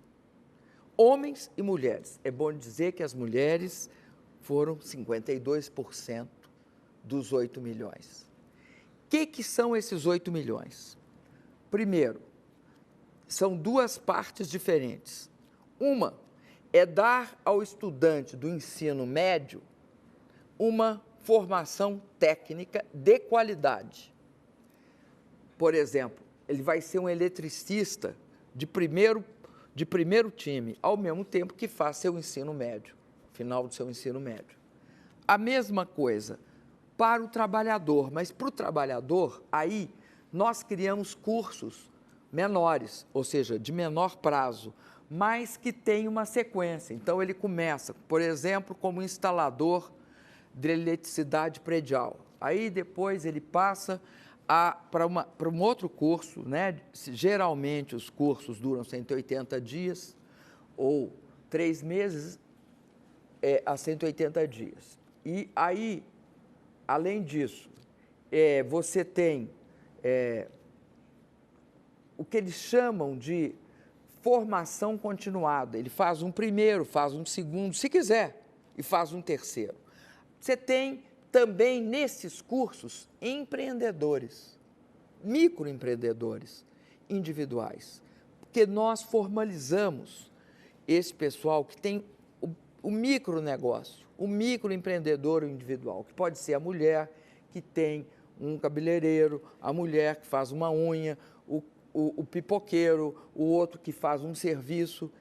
homens e mulheres. É bom dizer que as mulheres foram 52% dos 8 milhões. O que são esses 8 milhões? Primeiro, são 2 partes diferentes. Uma é dar ao estudante do ensino médio uma formação técnica de qualidade. Por exemplo, ele vai ser um eletricista de primeiro time, ao mesmo tempo que faz seu ensino médio, final do seu ensino médio. A mesma coisa para o trabalhador, mas para o trabalhador, aí nós criamos cursos menores, ou seja, de menor prazo, mas que tem uma sequência. Então, ele começa, por exemplo, como instalador de eletricidade predial. Aí, depois, ele passa para um outro curso, né? Geralmente, os cursos duram 180 dias ou 3 meses a 180 dias. E aí, além disso, você tem o que eles chamam de formação continuada. Ele faz um primeiro, faz um segundo, se quiser, e faz um terceiro. Você tem também nesses cursos empreendedores, microempreendedores individuais, porque nós formalizamos esse pessoal que tem o micronegócio, o microempreendedor individual, que pode ser a mulher que tem um cabeleireiro, a mulher que faz uma unha, o pipoqueiro, o outro que faz um serviço.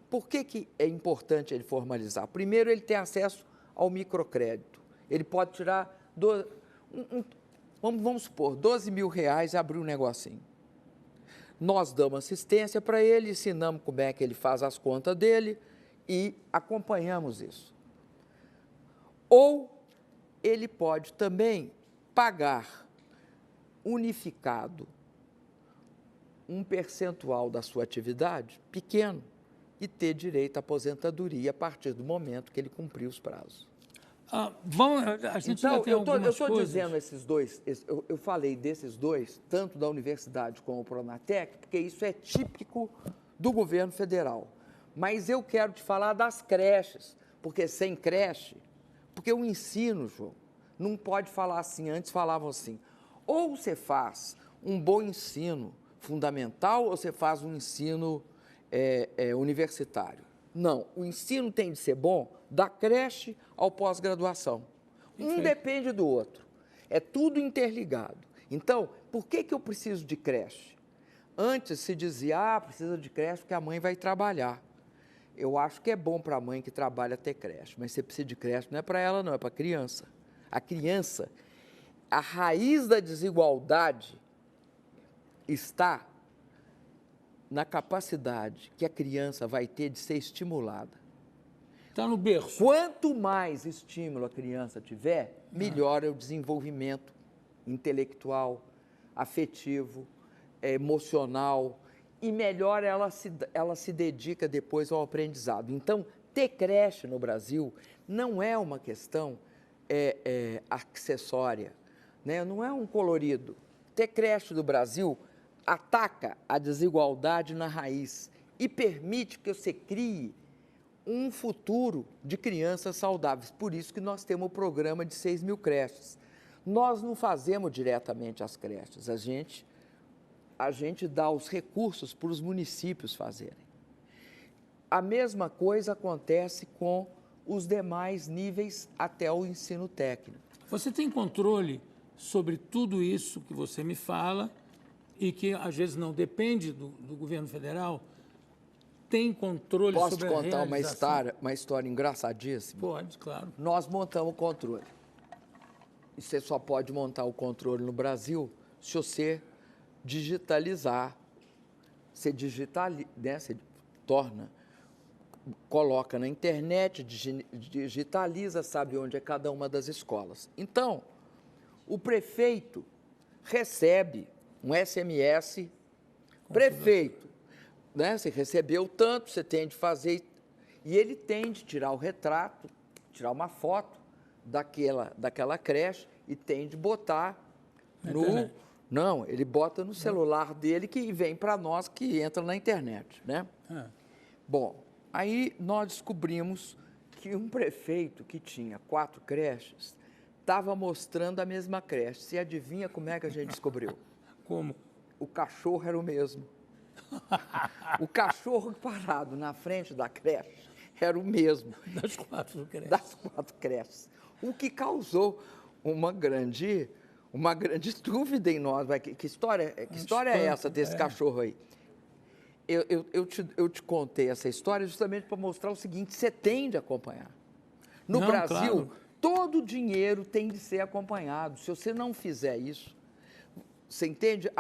Por que é importante ele formalizar? Primeiro, ele tem acesso ao microcrédito. Ele pode tirar, vamos supor, R$12 mil e abrir um negocinho. Nós damos assistência para ele, ensinamos como é que ele faz as contas dele e acompanhamos isso. Ou ele pode também pagar unificado um percentual da sua atividade pequeno e ter direito à aposentadoria a partir do momento que ele cumprir os prazos. A gente então, já tem eu estou dizendo esses dois, eu falei desses dois, tanto da universidade como o Pronatec, porque isso é típico do governo federal. Mas eu quero te falar das creches, porque sem creche, porque o ensino, João, não pode falar assim, antes falavam assim, ou você faz um bom ensino fundamental ou você faz um ensino universitário. Não, o ensino tem de ser bom da creche ao pós-graduação. Um depende do outro. É tudo interligado. Então, por que eu preciso de creche? Antes se dizia, precisa de creche porque a mãe vai trabalhar. Eu acho que é bom para a mãe que trabalha ter creche, mas você precisa de creche, não é para ela não, é para a criança. A criança, a raiz da desigualdade está na capacidade que a criança vai ter de ser estimulada. Está no berço. Quanto mais estímulo a criança tiver, melhor é o desenvolvimento intelectual, afetivo, emocional, e melhor ela se dedica depois ao aprendizado. Então, ter creche no Brasil não é uma questão acessória, né? Não é um colorido. Ter creche do Brasil ataca a desigualdade na raiz e permite que você crie um futuro de crianças saudáveis. Por isso que nós temos o programa de 6 mil creches. Nós não fazemos diretamente as creches, a gente dá os recursos para os municípios fazerem. A mesma coisa acontece com os demais níveis até o ensino técnico. Você tem controle sobre tudo isso que você me fala e que às vezes não depende do governo federal? Tem controle sobre a realização? Posso te contar uma história engraçadíssima? Pode, claro. Nós montamos o controle. E você só pode montar o controle no Brasil se você digitalizar. Você né? Você coloca na internet, digitaliza, sabe onde é cada uma das escolas. Então, o prefeito recebe um SMS, prefeito, né? Você recebeu tanto, você tem de fazer, e ele tem de tirar o retrato, tirar uma foto daquela creche e tem de botar no... Não, ele bota no celular dele que vem para nós, que entra na internet, né? Bom, aí nós descobrimos que um prefeito que tinha 4 creches estava mostrando a mesma creche. Você adivinha como é que a gente descobriu? Como? O cachorro era o mesmo. O cachorro parado na frente da creche era o mesmo. Das 4 creches. Das 4 creches. O que causou uma grande dúvida em nós. Que história é essa desse cachorro aí? Eu te contei essa história justamente para mostrar o seguinte: você tem de acompanhar. No Brasil, claro, todo dinheiro tem de ser acompanhado. Se você não fizer isso, você entende?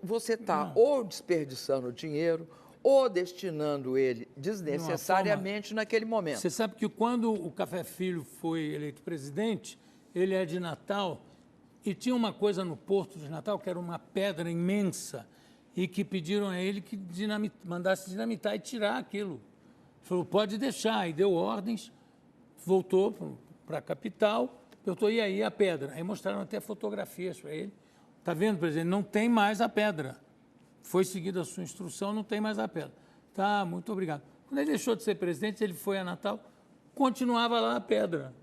Você está ou desperdiçando o dinheiro ou destinando ele desnecessariamente naquele momento. Você sabe que quando o Café Filho foi eleito presidente, ele é de Natal, e tinha uma coisa no Porto de Natal, que era uma pedra imensa, e que pediram a ele que mandasse dinamitar e tirar aquilo. Ele falou, pode deixar, e deu ordens, voltou para a capital, perguntou, e aí a pedra? Aí mostraram até fotografias para ele. Está vendo, presidente? Não tem mais a pedra. Foi seguida a sua instrução, não tem mais a pedra. Tá, muito obrigado. Quando ele deixou de ser presidente, ele foi a Natal, continuava lá a pedra.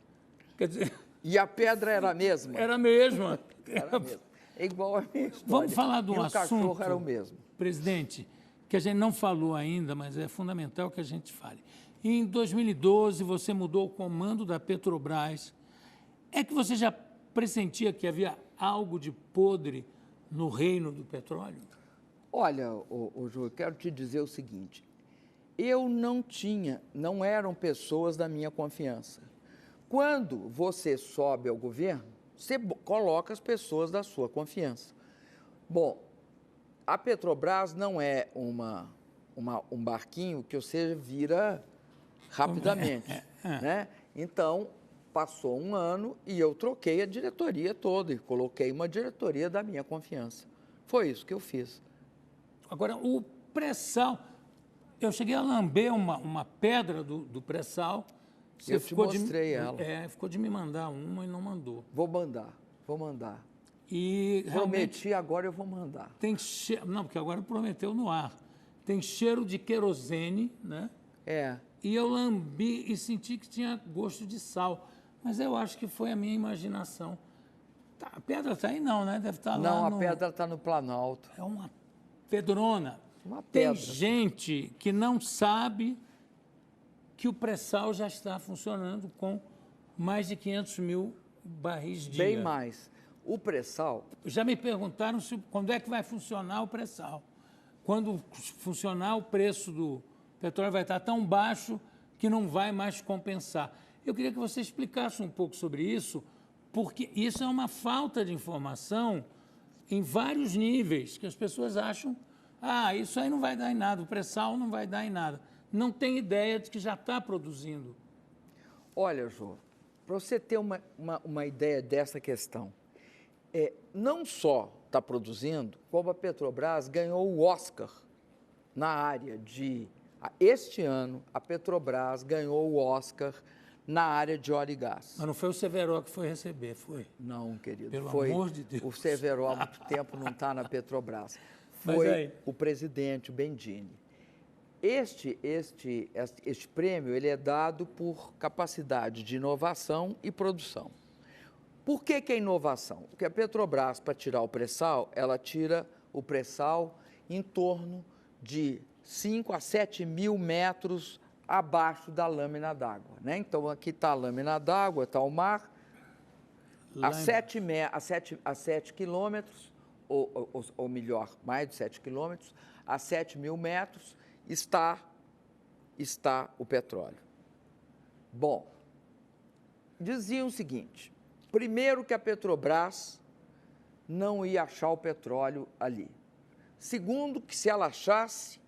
Quer dizer... E a pedra era a mesma? Era a mesma. Era a mesma. É igual a minha história. Vamos falar de um assunto, o cachorro era o mesmo. Presidente, que a gente não falou ainda, mas é fundamental que a gente fale. Em 2012, você mudou o comando da Petrobras. É que você já pressentia que havia algo de podre no reino do petróleo? Olha, Júlio, quero te dizer o seguinte. Eu não eram pessoas da minha confiança. Quando você sobe ao governo, você coloca as pessoas da sua confiança. Bom, a Petrobras não é um barquinho que você vira rapidamente, né? Então, passou um ano e eu troquei a diretoria toda e coloquei uma diretoria da minha confiança. Foi isso que eu fiz. Agora, o pré-sal, eu cheguei a lamber uma pedra do pré-sal. Eu te mostrei ela. Ficou de me mandar uma e não mandou. Vou mandar. E prometi, agora eu vou mandar. Tem cheiro, não, porque agora prometeu no ar. Tem cheiro de querosene, né? E eu lambi e senti que tinha gosto de sal. Mas eu acho que foi a minha imaginação. A pedra está aí não, né? Deve estar lá Não, a pedra está no Planalto. É uma pedrona. Uma pedra. Tem gente que não sabe que o pré-sal já está funcionando com mais de 500 mil barris dia. Bem mais. O pré-sal... Já me perguntaram quando é que vai funcionar o pré-sal. Quando funcionar, o preço do petróleo vai estar tão baixo que não vai mais compensar. Eu queria que você explicasse um pouco sobre isso, porque isso é uma falta de informação em vários níveis, que as pessoas acham, isso aí não vai dar em nada, o pré-sal não vai dar em nada. Não tem ideia de que já está produzindo. Olha, Jô, para você ter uma ideia dessa questão, não só está produzindo, como a Petrobras ganhou o Oscar na área de... Este ano, a Petrobras ganhou o Oscar na área de óleo e gás. Mas não foi o Severo que foi receber, foi? Não, querido. Pelo foi amor de Deus. O Severo há muito tempo não está na Petrobras. Mas Foi aí? o presidente, o Bendini. Este prêmio ele é dado por capacidade de inovação e produção. Por que é inovação? Porque a Petrobras, para tirar o pré-sal, ela tira o pré-sal em torno de 5 a 7 mil metros abaixo da lâmina d'água, né? Então, aqui está a lâmina d'água, está o mar, a 7 quilômetros, ou melhor, mais de 7 quilômetros, a 7 mil metros, está o petróleo. Bom, diziam o seguinte, primeiro que a Petrobras não ia achar o petróleo ali. Segundo, que se ela achasse,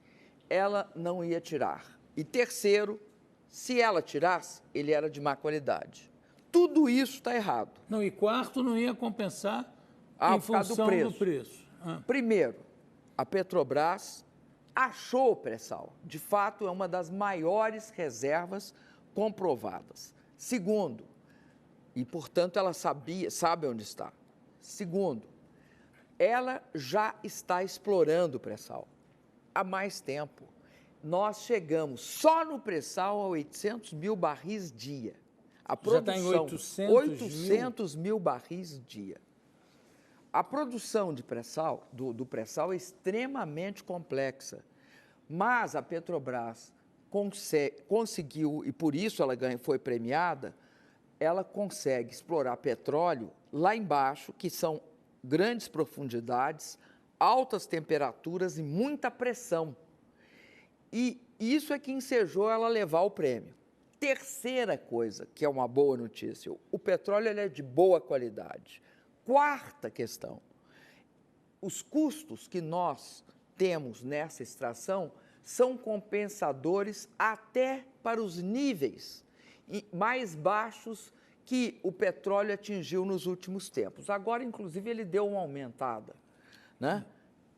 ela não ia tirar. E terceiro, se ela tirasse, ele era de má qualidade. Tudo isso está errado. Não, e quarto, não ia compensar Ah, em função do preço. Primeiro, a Petrobras achou o pré-sal. De fato, é uma das maiores reservas comprovadas. Segundo, e portanto ela sabe onde está. Segundo, ela já está explorando o pré-sal há mais tempo. Nós chegamos só no pré-sal a 800 mil barris dia. A produção, já está em 800 mil barris dia. A produção de pré-sal, do pré-sal é extremamente complexa, mas a Petrobras conseguiu, e por isso ela foi premiada, ela consegue explorar petróleo lá embaixo, que são grandes profundidades, altas temperaturas e muita pressão. E isso é que ensejou ela levar o prêmio. Terceira coisa, que é uma boa notícia, o petróleo ele é de boa qualidade. Quarta questão, os custos que nós temos nessa extração são compensadores até para os níveis mais baixos que o petróleo atingiu nos últimos tempos. Agora, inclusive, ele deu uma aumentada, né?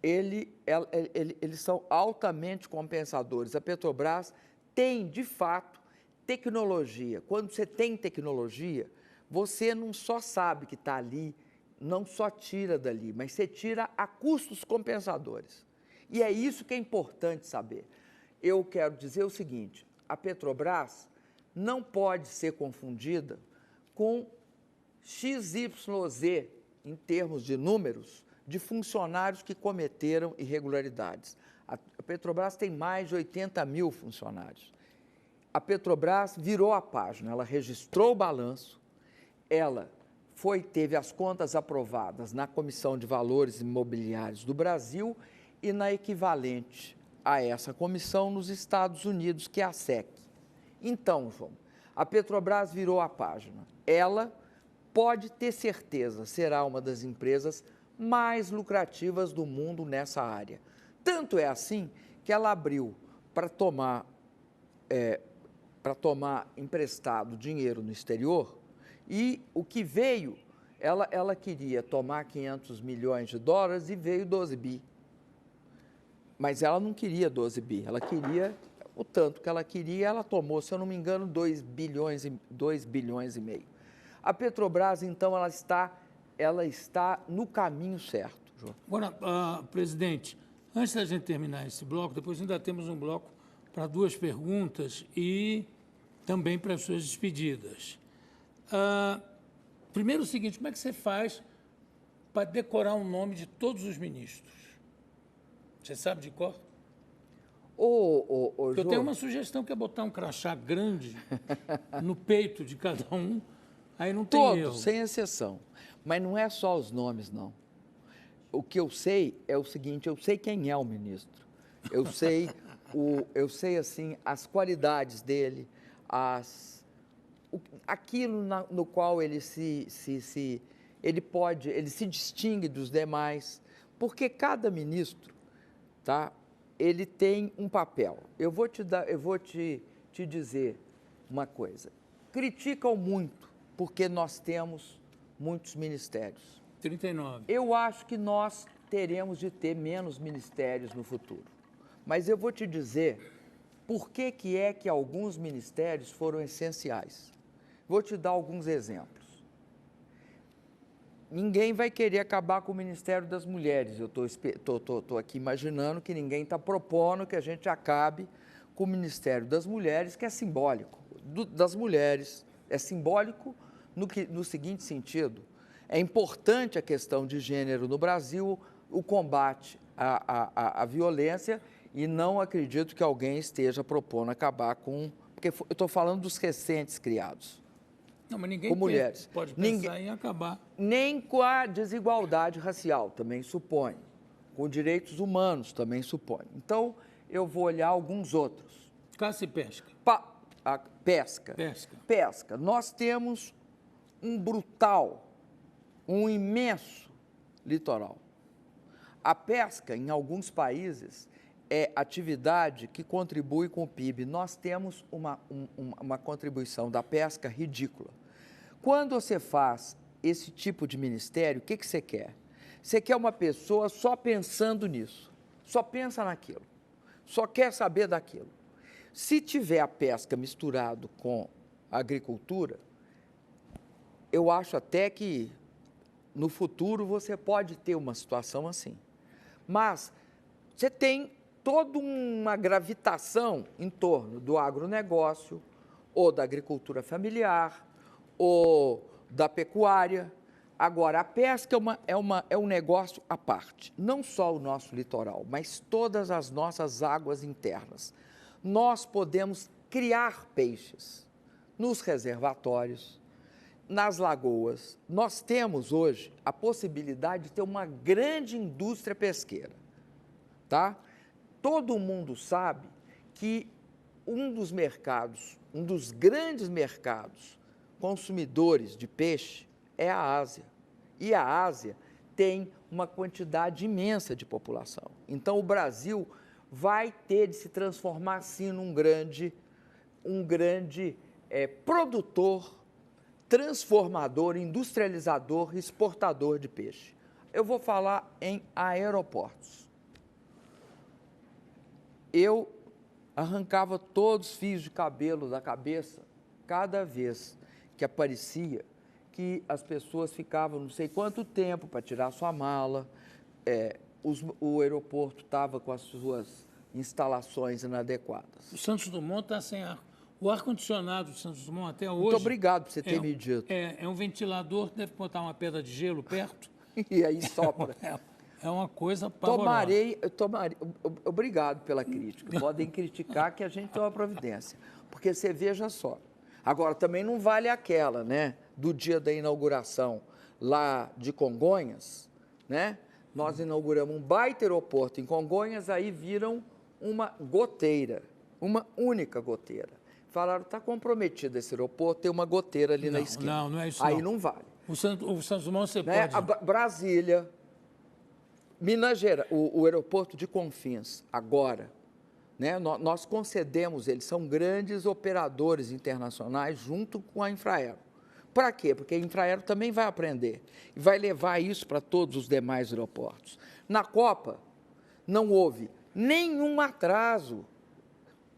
Eles são altamente compensadores. A Petrobras tem, de fato, tecnologia. Quando você tem tecnologia, você não só sabe que está ali, não só tira dali, mas você tira a custos compensadores. E é isso que é importante saber. Eu quero dizer o seguinte, a Petrobras não pode ser confundida com XYZ, em termos de números, de funcionários que cometeram irregularidades. A Petrobras tem mais de 80 mil funcionários. A Petrobras virou a página, ela registrou o balanço, ela teve as contas aprovadas na Comissão de Valores Imobiliários do Brasil e na equivalente a essa comissão nos Estados Unidos, que é a SEC. Então, João, a Petrobras virou a página. Ela pode ter certeza, será uma das empresas mais lucrativas do mundo nessa área. Tanto é assim que ela abriu para tomar emprestado dinheiro no exterior e o que veio, ela queria tomar 500 milhões de dólares e veio 12 bi. Mas ela não queria 12 bi, ela queria o tanto que ela queria, ela tomou, se eu não me engano, 2 bilhões e meio. A Petrobras, então, ela está no caminho certo, João. Agora, presidente, antes da gente terminar esse bloco, depois ainda temos um bloco para 2 perguntas e também para as suas despedidas. Primeiro o seguinte, como é que você faz para decorar o nome de todos os ministros? Você sabe de cor? Eu tenho uma sugestão que é botar um crachá grande no peito de cada um, aí não tem erro. Todos, sem exceção. Mas não é só os nomes, não. O que eu sei é o seguinte, eu sei quem é o ministro. Eu sei assim, as qualidades dele, aquilo no qual ele se distingue dos demais, porque cada ministro, tá? Ele tem um papel. Eu vou te dizer uma coisa. Criticam muito porque nós temos muitos ministérios. 39. Eu acho que nós teremos de ter menos ministérios no futuro. Mas eu vou te dizer por que alguns ministérios foram essenciais. Vou te dar alguns exemplos. Ninguém vai querer acabar com o Ministério das Mulheres. Eu estou aqui imaginando que ninguém está propondo que a gente acabe com o Ministério das Mulheres, que é simbólico. Das mulheres, é simbólico no seguinte sentido: é importante a questão de gênero no Brasil, o combate à violência, e não acredito que alguém esteja propondo acabar com... Porque eu estou falando dos recentes criados. Não, mas ninguém com mulheres. Pode pensar em acabar. Nem com a desigualdade racial, também supõe. Com direitos humanos, também supõe. Então, eu vou olhar alguns outros. Caça e pesca. Pesca. Pesca. Nós temos um brutal, um imenso litoral. A pesca, em alguns países, é atividade que contribui com o PIB. Nós temos uma contribuição da pesca ridícula. Quando você faz esse tipo de ministério, o que você quer? Você quer uma pessoa só pensando nisso, só pensa naquilo, só quer saber daquilo. Se tiver a pesca misturado com a agricultura, eu acho até que no futuro você pode ter uma situação assim. Mas você tem toda uma gravitação em torno do agronegócio, ou da agricultura familiar, ou da pecuária. Agora, a pesca é um negócio à parte. Não só o nosso litoral, mas todas as nossas águas internas. Nós podemos criar peixes nos reservatórios, nas lagoas. Nós temos hoje a possibilidade de ter uma grande indústria pesqueira, tá? Todo mundo sabe que um dos grandes mercados consumidores de peixe é a Ásia. E a Ásia tem uma quantidade imensa de população. Então, o Brasil vai ter de se transformar, sim, num grande produtor, transformador, industrializador, exportador de peixe. Eu vou falar em aeroportos. Eu arrancava todos os fios de cabelo da cabeça cada vez que aparecia que as pessoas ficavam não sei quanto tempo para tirar sua mala, o aeroporto estava com as suas instalações inadequadas. O Santos Dumont está sem ar. O ar-condicionado do Santos Dumont até hoje... Muito obrigado por você ter me dito. É um ventilador, deve botar uma pedra de gelo perto. E aí sopra. É uma coisa pavorosa. Obrigado pela crítica. Podem criticar que a gente toma providência. Porque você veja só. Agora, também não vale aquela, né? Do dia da inauguração lá de Congonhas, né? Nós inauguramos um baita aeroporto em Congonhas, aí viram uma goteira, uma única goteira. Falaram, está comprometido esse aeroporto, tem uma goteira ali na esquina. Não é isso aí não vale. O Santos Dumont você né? pode... Brasília, Minas Gerais, o aeroporto de Confins, agora, né? Nós concedemos, eles são grandes operadores internacionais junto com a Infraero. Para quê? Porque a Infraero também vai aprender e vai levar isso para todos os demais aeroportos. Na Copa, não houve nenhum atraso,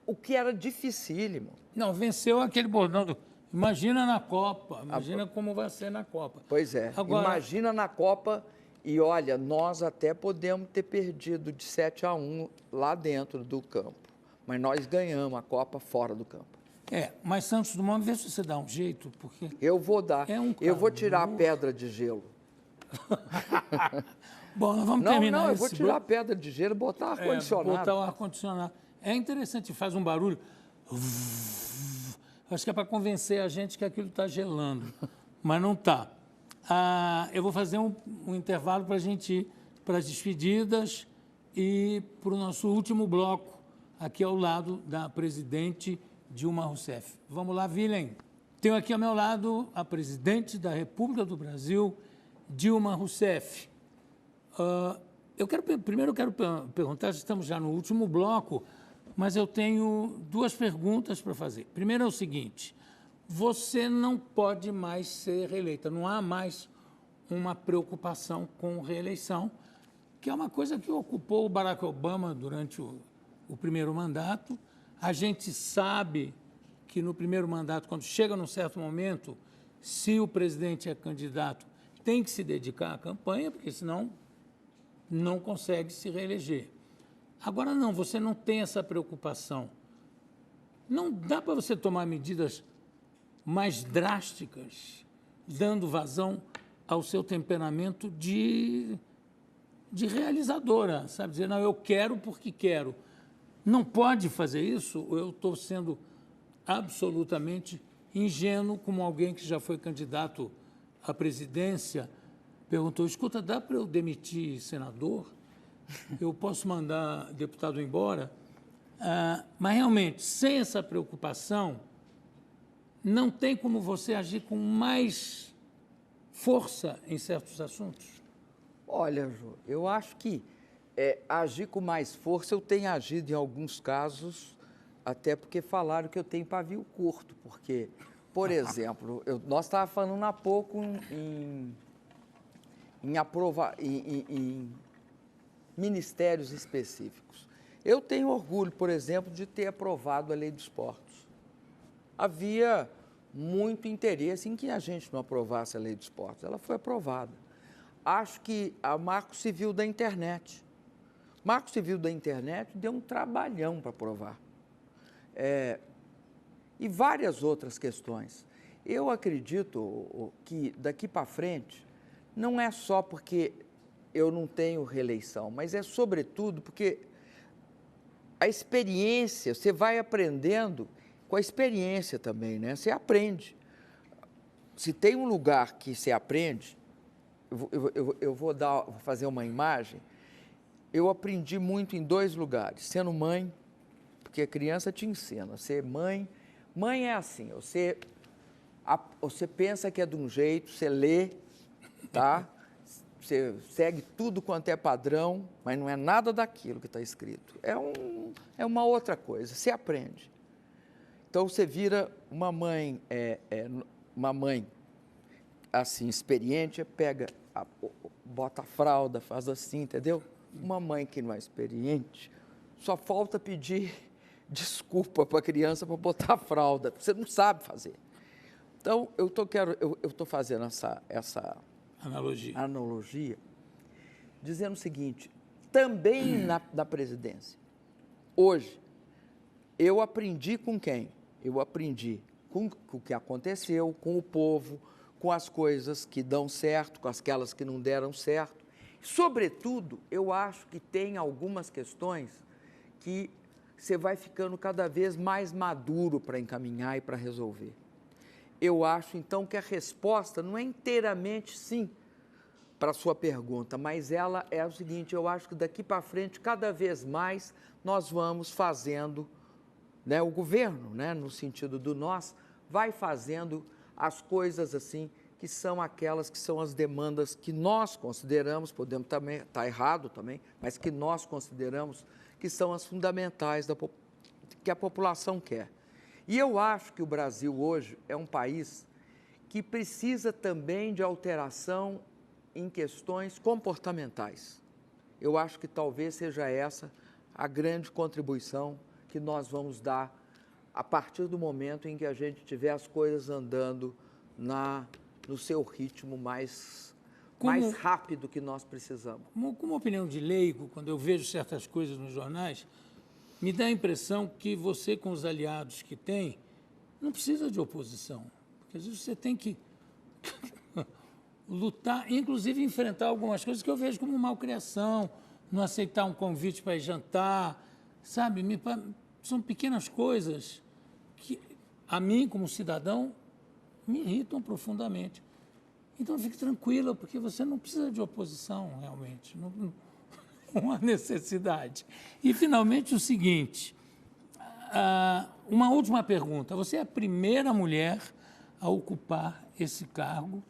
o que era dificílimo. Não, venceu aquele bordão. Imagina na Copa, imagina como vai ser na Copa. Pois é, agora... imagina na Copa e, olha, nós até podemos ter perdido de 7-1 lá dentro do campo, mas nós ganhamos a Copa fora do campo. Mas Santos Dumont, vê se você dá um jeito, porque... Eu vou dar, eu vou tirar a pedra de gelo. Bom, nós vamos terminar Não, eu vou tirar a pedra de gelo e botar ar-condicionado. Botar o ar-condicionado. É interessante, faz um barulho... Acho que é para convencer a gente que aquilo está gelando, mas não está. Eu vou fazer um intervalo para a gente ir para as despedidas e para o nosso último bloco, aqui ao lado da presidente Dilma Rousseff. Vamos lá, Willem. Tenho aqui ao meu lado a presidente da República do Brasil, Dilma Rousseff. Primeiro eu quero perguntar, estamos já no último bloco, mas eu tenho duas perguntas para fazer. Primeiro é o seguinte, você não pode mais ser reeleita, não há mais uma preocupação com reeleição, que é uma coisa que ocupou o Barack Obama durante o primeiro mandato. A gente sabe que no primeiro mandato, quando chega num certo momento, se o presidente é candidato, tem que se dedicar à campanha, porque senão não consegue se reeleger. Agora não, você não tem essa preocupação. Não dá para você tomar medidas mais drásticas, dando vazão ao seu temperamento de realizadora, sabe? Dizer, não, eu quero porque quero. Não pode fazer isso, ou eu estou sendo absolutamente ingênuo, como alguém que já foi candidato à presidência, perguntou, escuta, dá para eu demitir senador? Eu posso mandar deputado embora? Mas, realmente, sem essa preocupação, não tem como você agir com mais força em certos assuntos? Olha, Jô, eu acho que agir com mais força, eu tenho agido em alguns casos, até porque falaram que eu tenho pavio curto, porque, por exemplo, nós estávamos falando há pouco em ministérios específicos. Eu tenho orgulho, por exemplo, de ter aprovado a Lei dos Portos. Havia muito interesse em que a gente não aprovasse a Lei dos Portos. Ela foi aprovada. Acho que o Marco Civil da Internet. O Marco Civil da Internet deu um trabalhão para aprovar. E várias outras questões. Eu acredito que daqui para frente, não é só porque eu não tenho reeleição, mas é sobretudo porque a experiência, você vai aprendendo com a experiência também, né? Você aprende. Se tem um lugar que você aprende, eu vou fazer uma imagem, eu aprendi muito em 2 lugares, sendo mãe, porque a criança te ensina, ser mãe é assim, você pensa que é de um jeito, você lê, tá? Você segue tudo quanto é padrão, mas não é nada daquilo que está escrito. É uma outra coisa, você aprende. Então, você vira uma mãe assim, experiente, bota a fralda, faz assim, entendeu? Uma mãe que não é experiente, só falta pedir desculpa para a criança para botar a fralda, você não sabe fazer. Então, eu estou fazendo essa analogia, dizendo o seguinte, também na presidência, hoje, eu aprendi com quem? Eu aprendi com o que aconteceu, com o povo, com as coisas que dão certo, com aquelas que não deram certo. Sobretudo, eu acho que tem algumas questões que você vai ficando cada vez mais maduro para encaminhar e para resolver. Eu acho, então, que a resposta não é inteiramente sim para a sua pergunta, mas ela é o seguinte, eu acho que daqui para frente, cada vez mais, nós vamos fazendo, né, o governo, né, no sentido do nós, vai fazendo as coisas assim, que são aquelas que são as demandas que nós consideramos, podemos também estar errado também, mas que nós consideramos que são as fundamentais que a população quer. E eu acho que o Brasil hoje é um país que precisa também de alteração em questões comportamentais. Eu acho que talvez seja essa a grande contribuição que nós vamos dar a partir do momento em que a gente tiver as coisas andando no seu ritmo mais rápido que nós precisamos. Como opinião de leigo, quando eu vejo certas coisas nos jornais, me dá a impressão que você, com os aliados que tem, não precisa de oposição. Porque às vezes você tem que lutar, inclusive enfrentar algumas coisas que eu vejo como malcriação, não aceitar um convite para ir jantar, sabe? São pequenas coisas que, a mim, como cidadão, me irritam profundamente. Então, fique tranquila, porque você não precisa de oposição, realmente. Não há necessidade. E, finalmente, o seguinte, uma última pergunta. Você é a primeira mulher a ocupar esse cargo,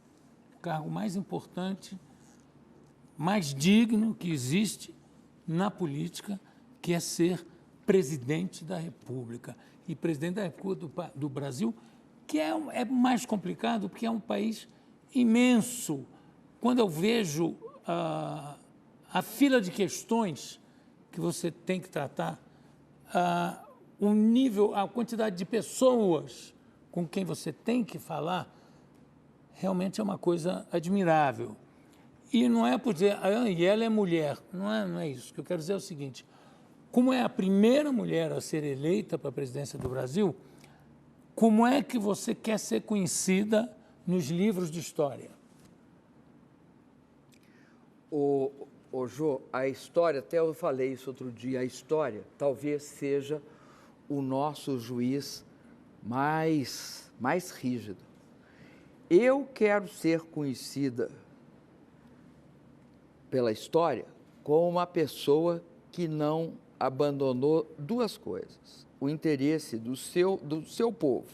o cargo mais importante, mais digno que existe na política, que é ser presidente da República. E presidente da República do Brasil, que é mais complicado, porque é um país imenso. Quando eu vejo a fila de questões que você tem que tratar, o nível, a quantidade de pessoas com quem você tem que falar, realmente é uma coisa admirável. E não é por dizer, e ela é mulher, não é isso. O que eu quero dizer é o seguinte, como é a primeira mulher a ser eleita para a presidência do Brasil, como é que você quer ser conhecida nos livros de história? Jô, a história, até eu falei isso outro dia, a história talvez seja o nosso juiz mais rígido. Eu quero ser conhecida pela história como uma pessoa que não abandonou duas coisas: o interesse do seu povo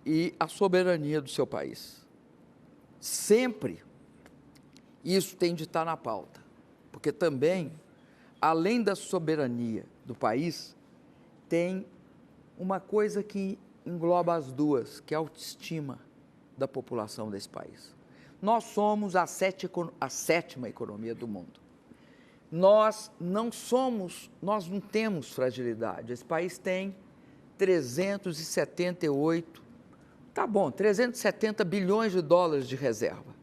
e a soberania do seu país. Sempre isso tem de estar na pauta, porque também, além da soberania do país, tem uma coisa que engloba as duas, que é a autoestima da população desse país. Nós somos a sétima economia do mundo. Nós não temos fragilidade. Esse país tem 370 bilhões de dólares de reserva.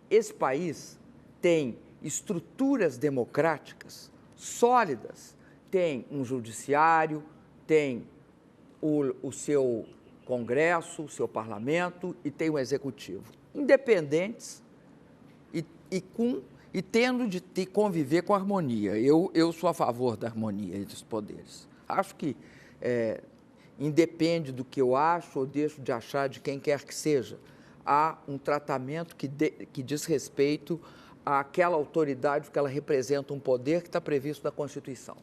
Esse país tem estruturas democráticas sólidas, tem um judiciário, tem o seu Congresso, o seu parlamento e tem o executivo, independentes e tendo de conviver com harmonia. Eu sou a favor da harmonia entre os poderes. Acho que independe do que eu acho ou deixo de achar de quem quer que seja, há um tratamento que diz respeito àquela autoridade, que ela representa um poder que está previsto na Constituição.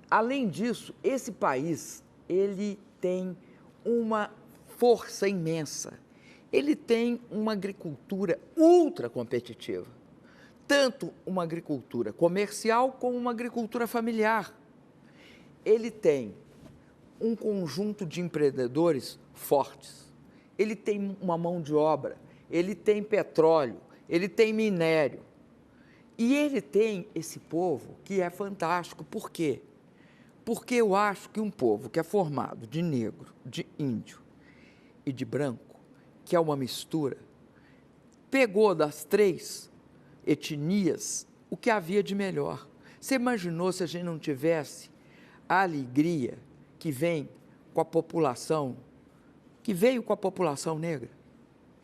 Além disso, esse país, ele tem uma força imensa. Ele tem uma agricultura ultra competitiva, tanto uma agricultura comercial como uma agricultura familiar. Ele tem um conjunto de empreendedores fortes. Ele tem uma mão de obra, ele tem petróleo, ele tem minério. E ele tem esse povo que é fantástico. Por quê? Porque eu acho que um povo que é formado de negro, de índio e de branco, que é uma mistura, pegou das três etnias o que havia de melhor. Você imaginou se a gente não tivesse a alegria que vem com a população, que veio com a população negra?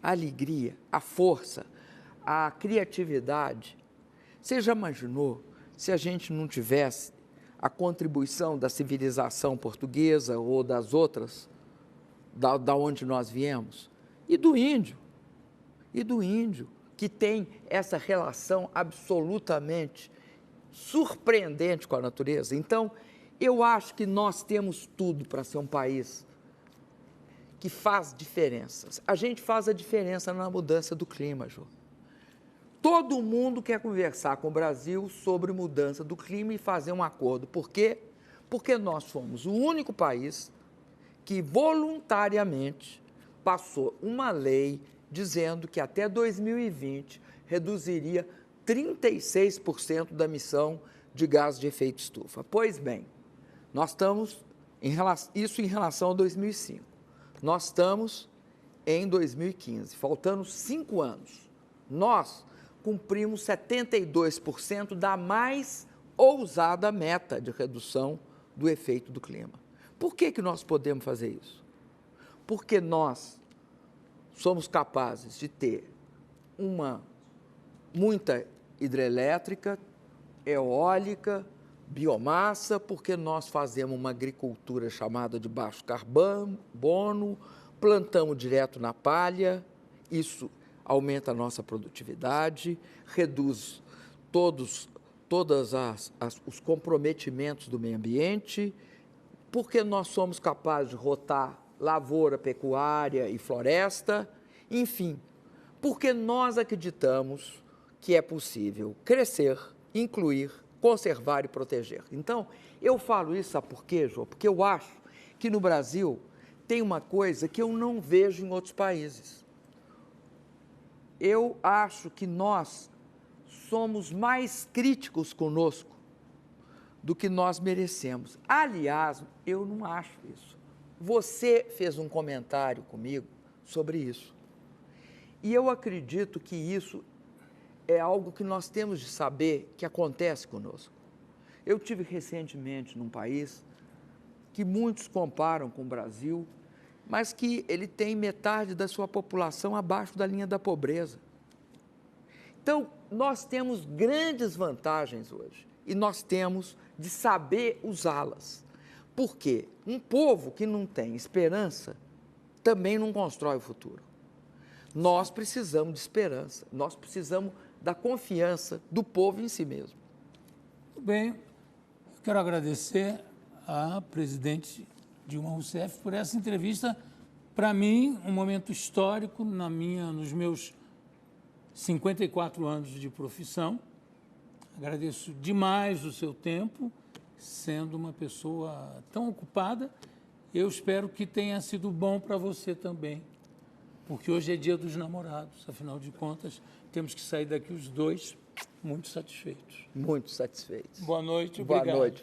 A alegria, a força, a criatividade. Você já imaginou se a gente não tivesse a contribuição da civilização portuguesa ou das outras, da onde nós viemos? E do índio, que tem essa relação absolutamente surpreendente com a natureza. Então, eu acho que nós temos tudo para ser um país que faz diferenças. A gente faz a diferença na mudança do clima, Jô. Todo mundo quer conversar com o Brasil sobre mudança do clima e fazer um acordo. Por quê? Porque nós fomos o único país que voluntariamente passou uma lei dizendo que até 2020 reduziria 36% da emissão de gás de efeito estufa. Pois bem, nós estamos, isso em relação a 2005, nós estamos em 2015, faltando 5 anos. Nós cumprimos 72% da mais ousada meta de redução do efeito do clima. Por que nós podemos fazer isso? Porque nós somos capazes de ter muita hidrelétrica, eólica, biomassa, porque nós fazemos uma agricultura chamada de baixo carbono, plantamos direto na palha, isso aumenta a nossa produtividade, reduz todos os comprometimentos do meio ambiente, porque nós somos capazes de rotar lavoura, pecuária e floresta, enfim, porque nós acreditamos que é possível crescer, incluir, conservar e proteger. Então, eu falo isso, sabe por quê, Jô? Porque eu acho que no Brasil tem uma coisa que eu não vejo em outros países. Eu acho que nós somos mais críticos conosco do que nós merecemos. Aliás, eu não acho isso. Você fez um comentário comigo sobre isso. E eu acredito que isso é algo que nós temos de saber que acontece conosco. Eu tive recentemente num país que muitos comparam com o Brasil, mas que ele tem metade da sua população abaixo da linha da pobreza. Então, nós temos grandes vantagens hoje e nós temos de saber usá-las. Por quê? Um povo que não tem esperança também não constrói o futuro. Nós precisamos de esperança, nós precisamos da confiança do povo em si mesmo. Muito bem, eu quero agradecer à presidente Dilma Rousseff por essa entrevista. Para mim, um momento histórico nos meus 54 anos de profissão. Agradeço demais o seu tempo, sendo uma pessoa tão ocupada. Eu espero que tenha sido bom para você também, porque hoje é dia dos namorados, afinal de contas, temos que sair daqui os dois muito satisfeitos. Muito satisfeitos. Boa noite, obrigado. Boa noite.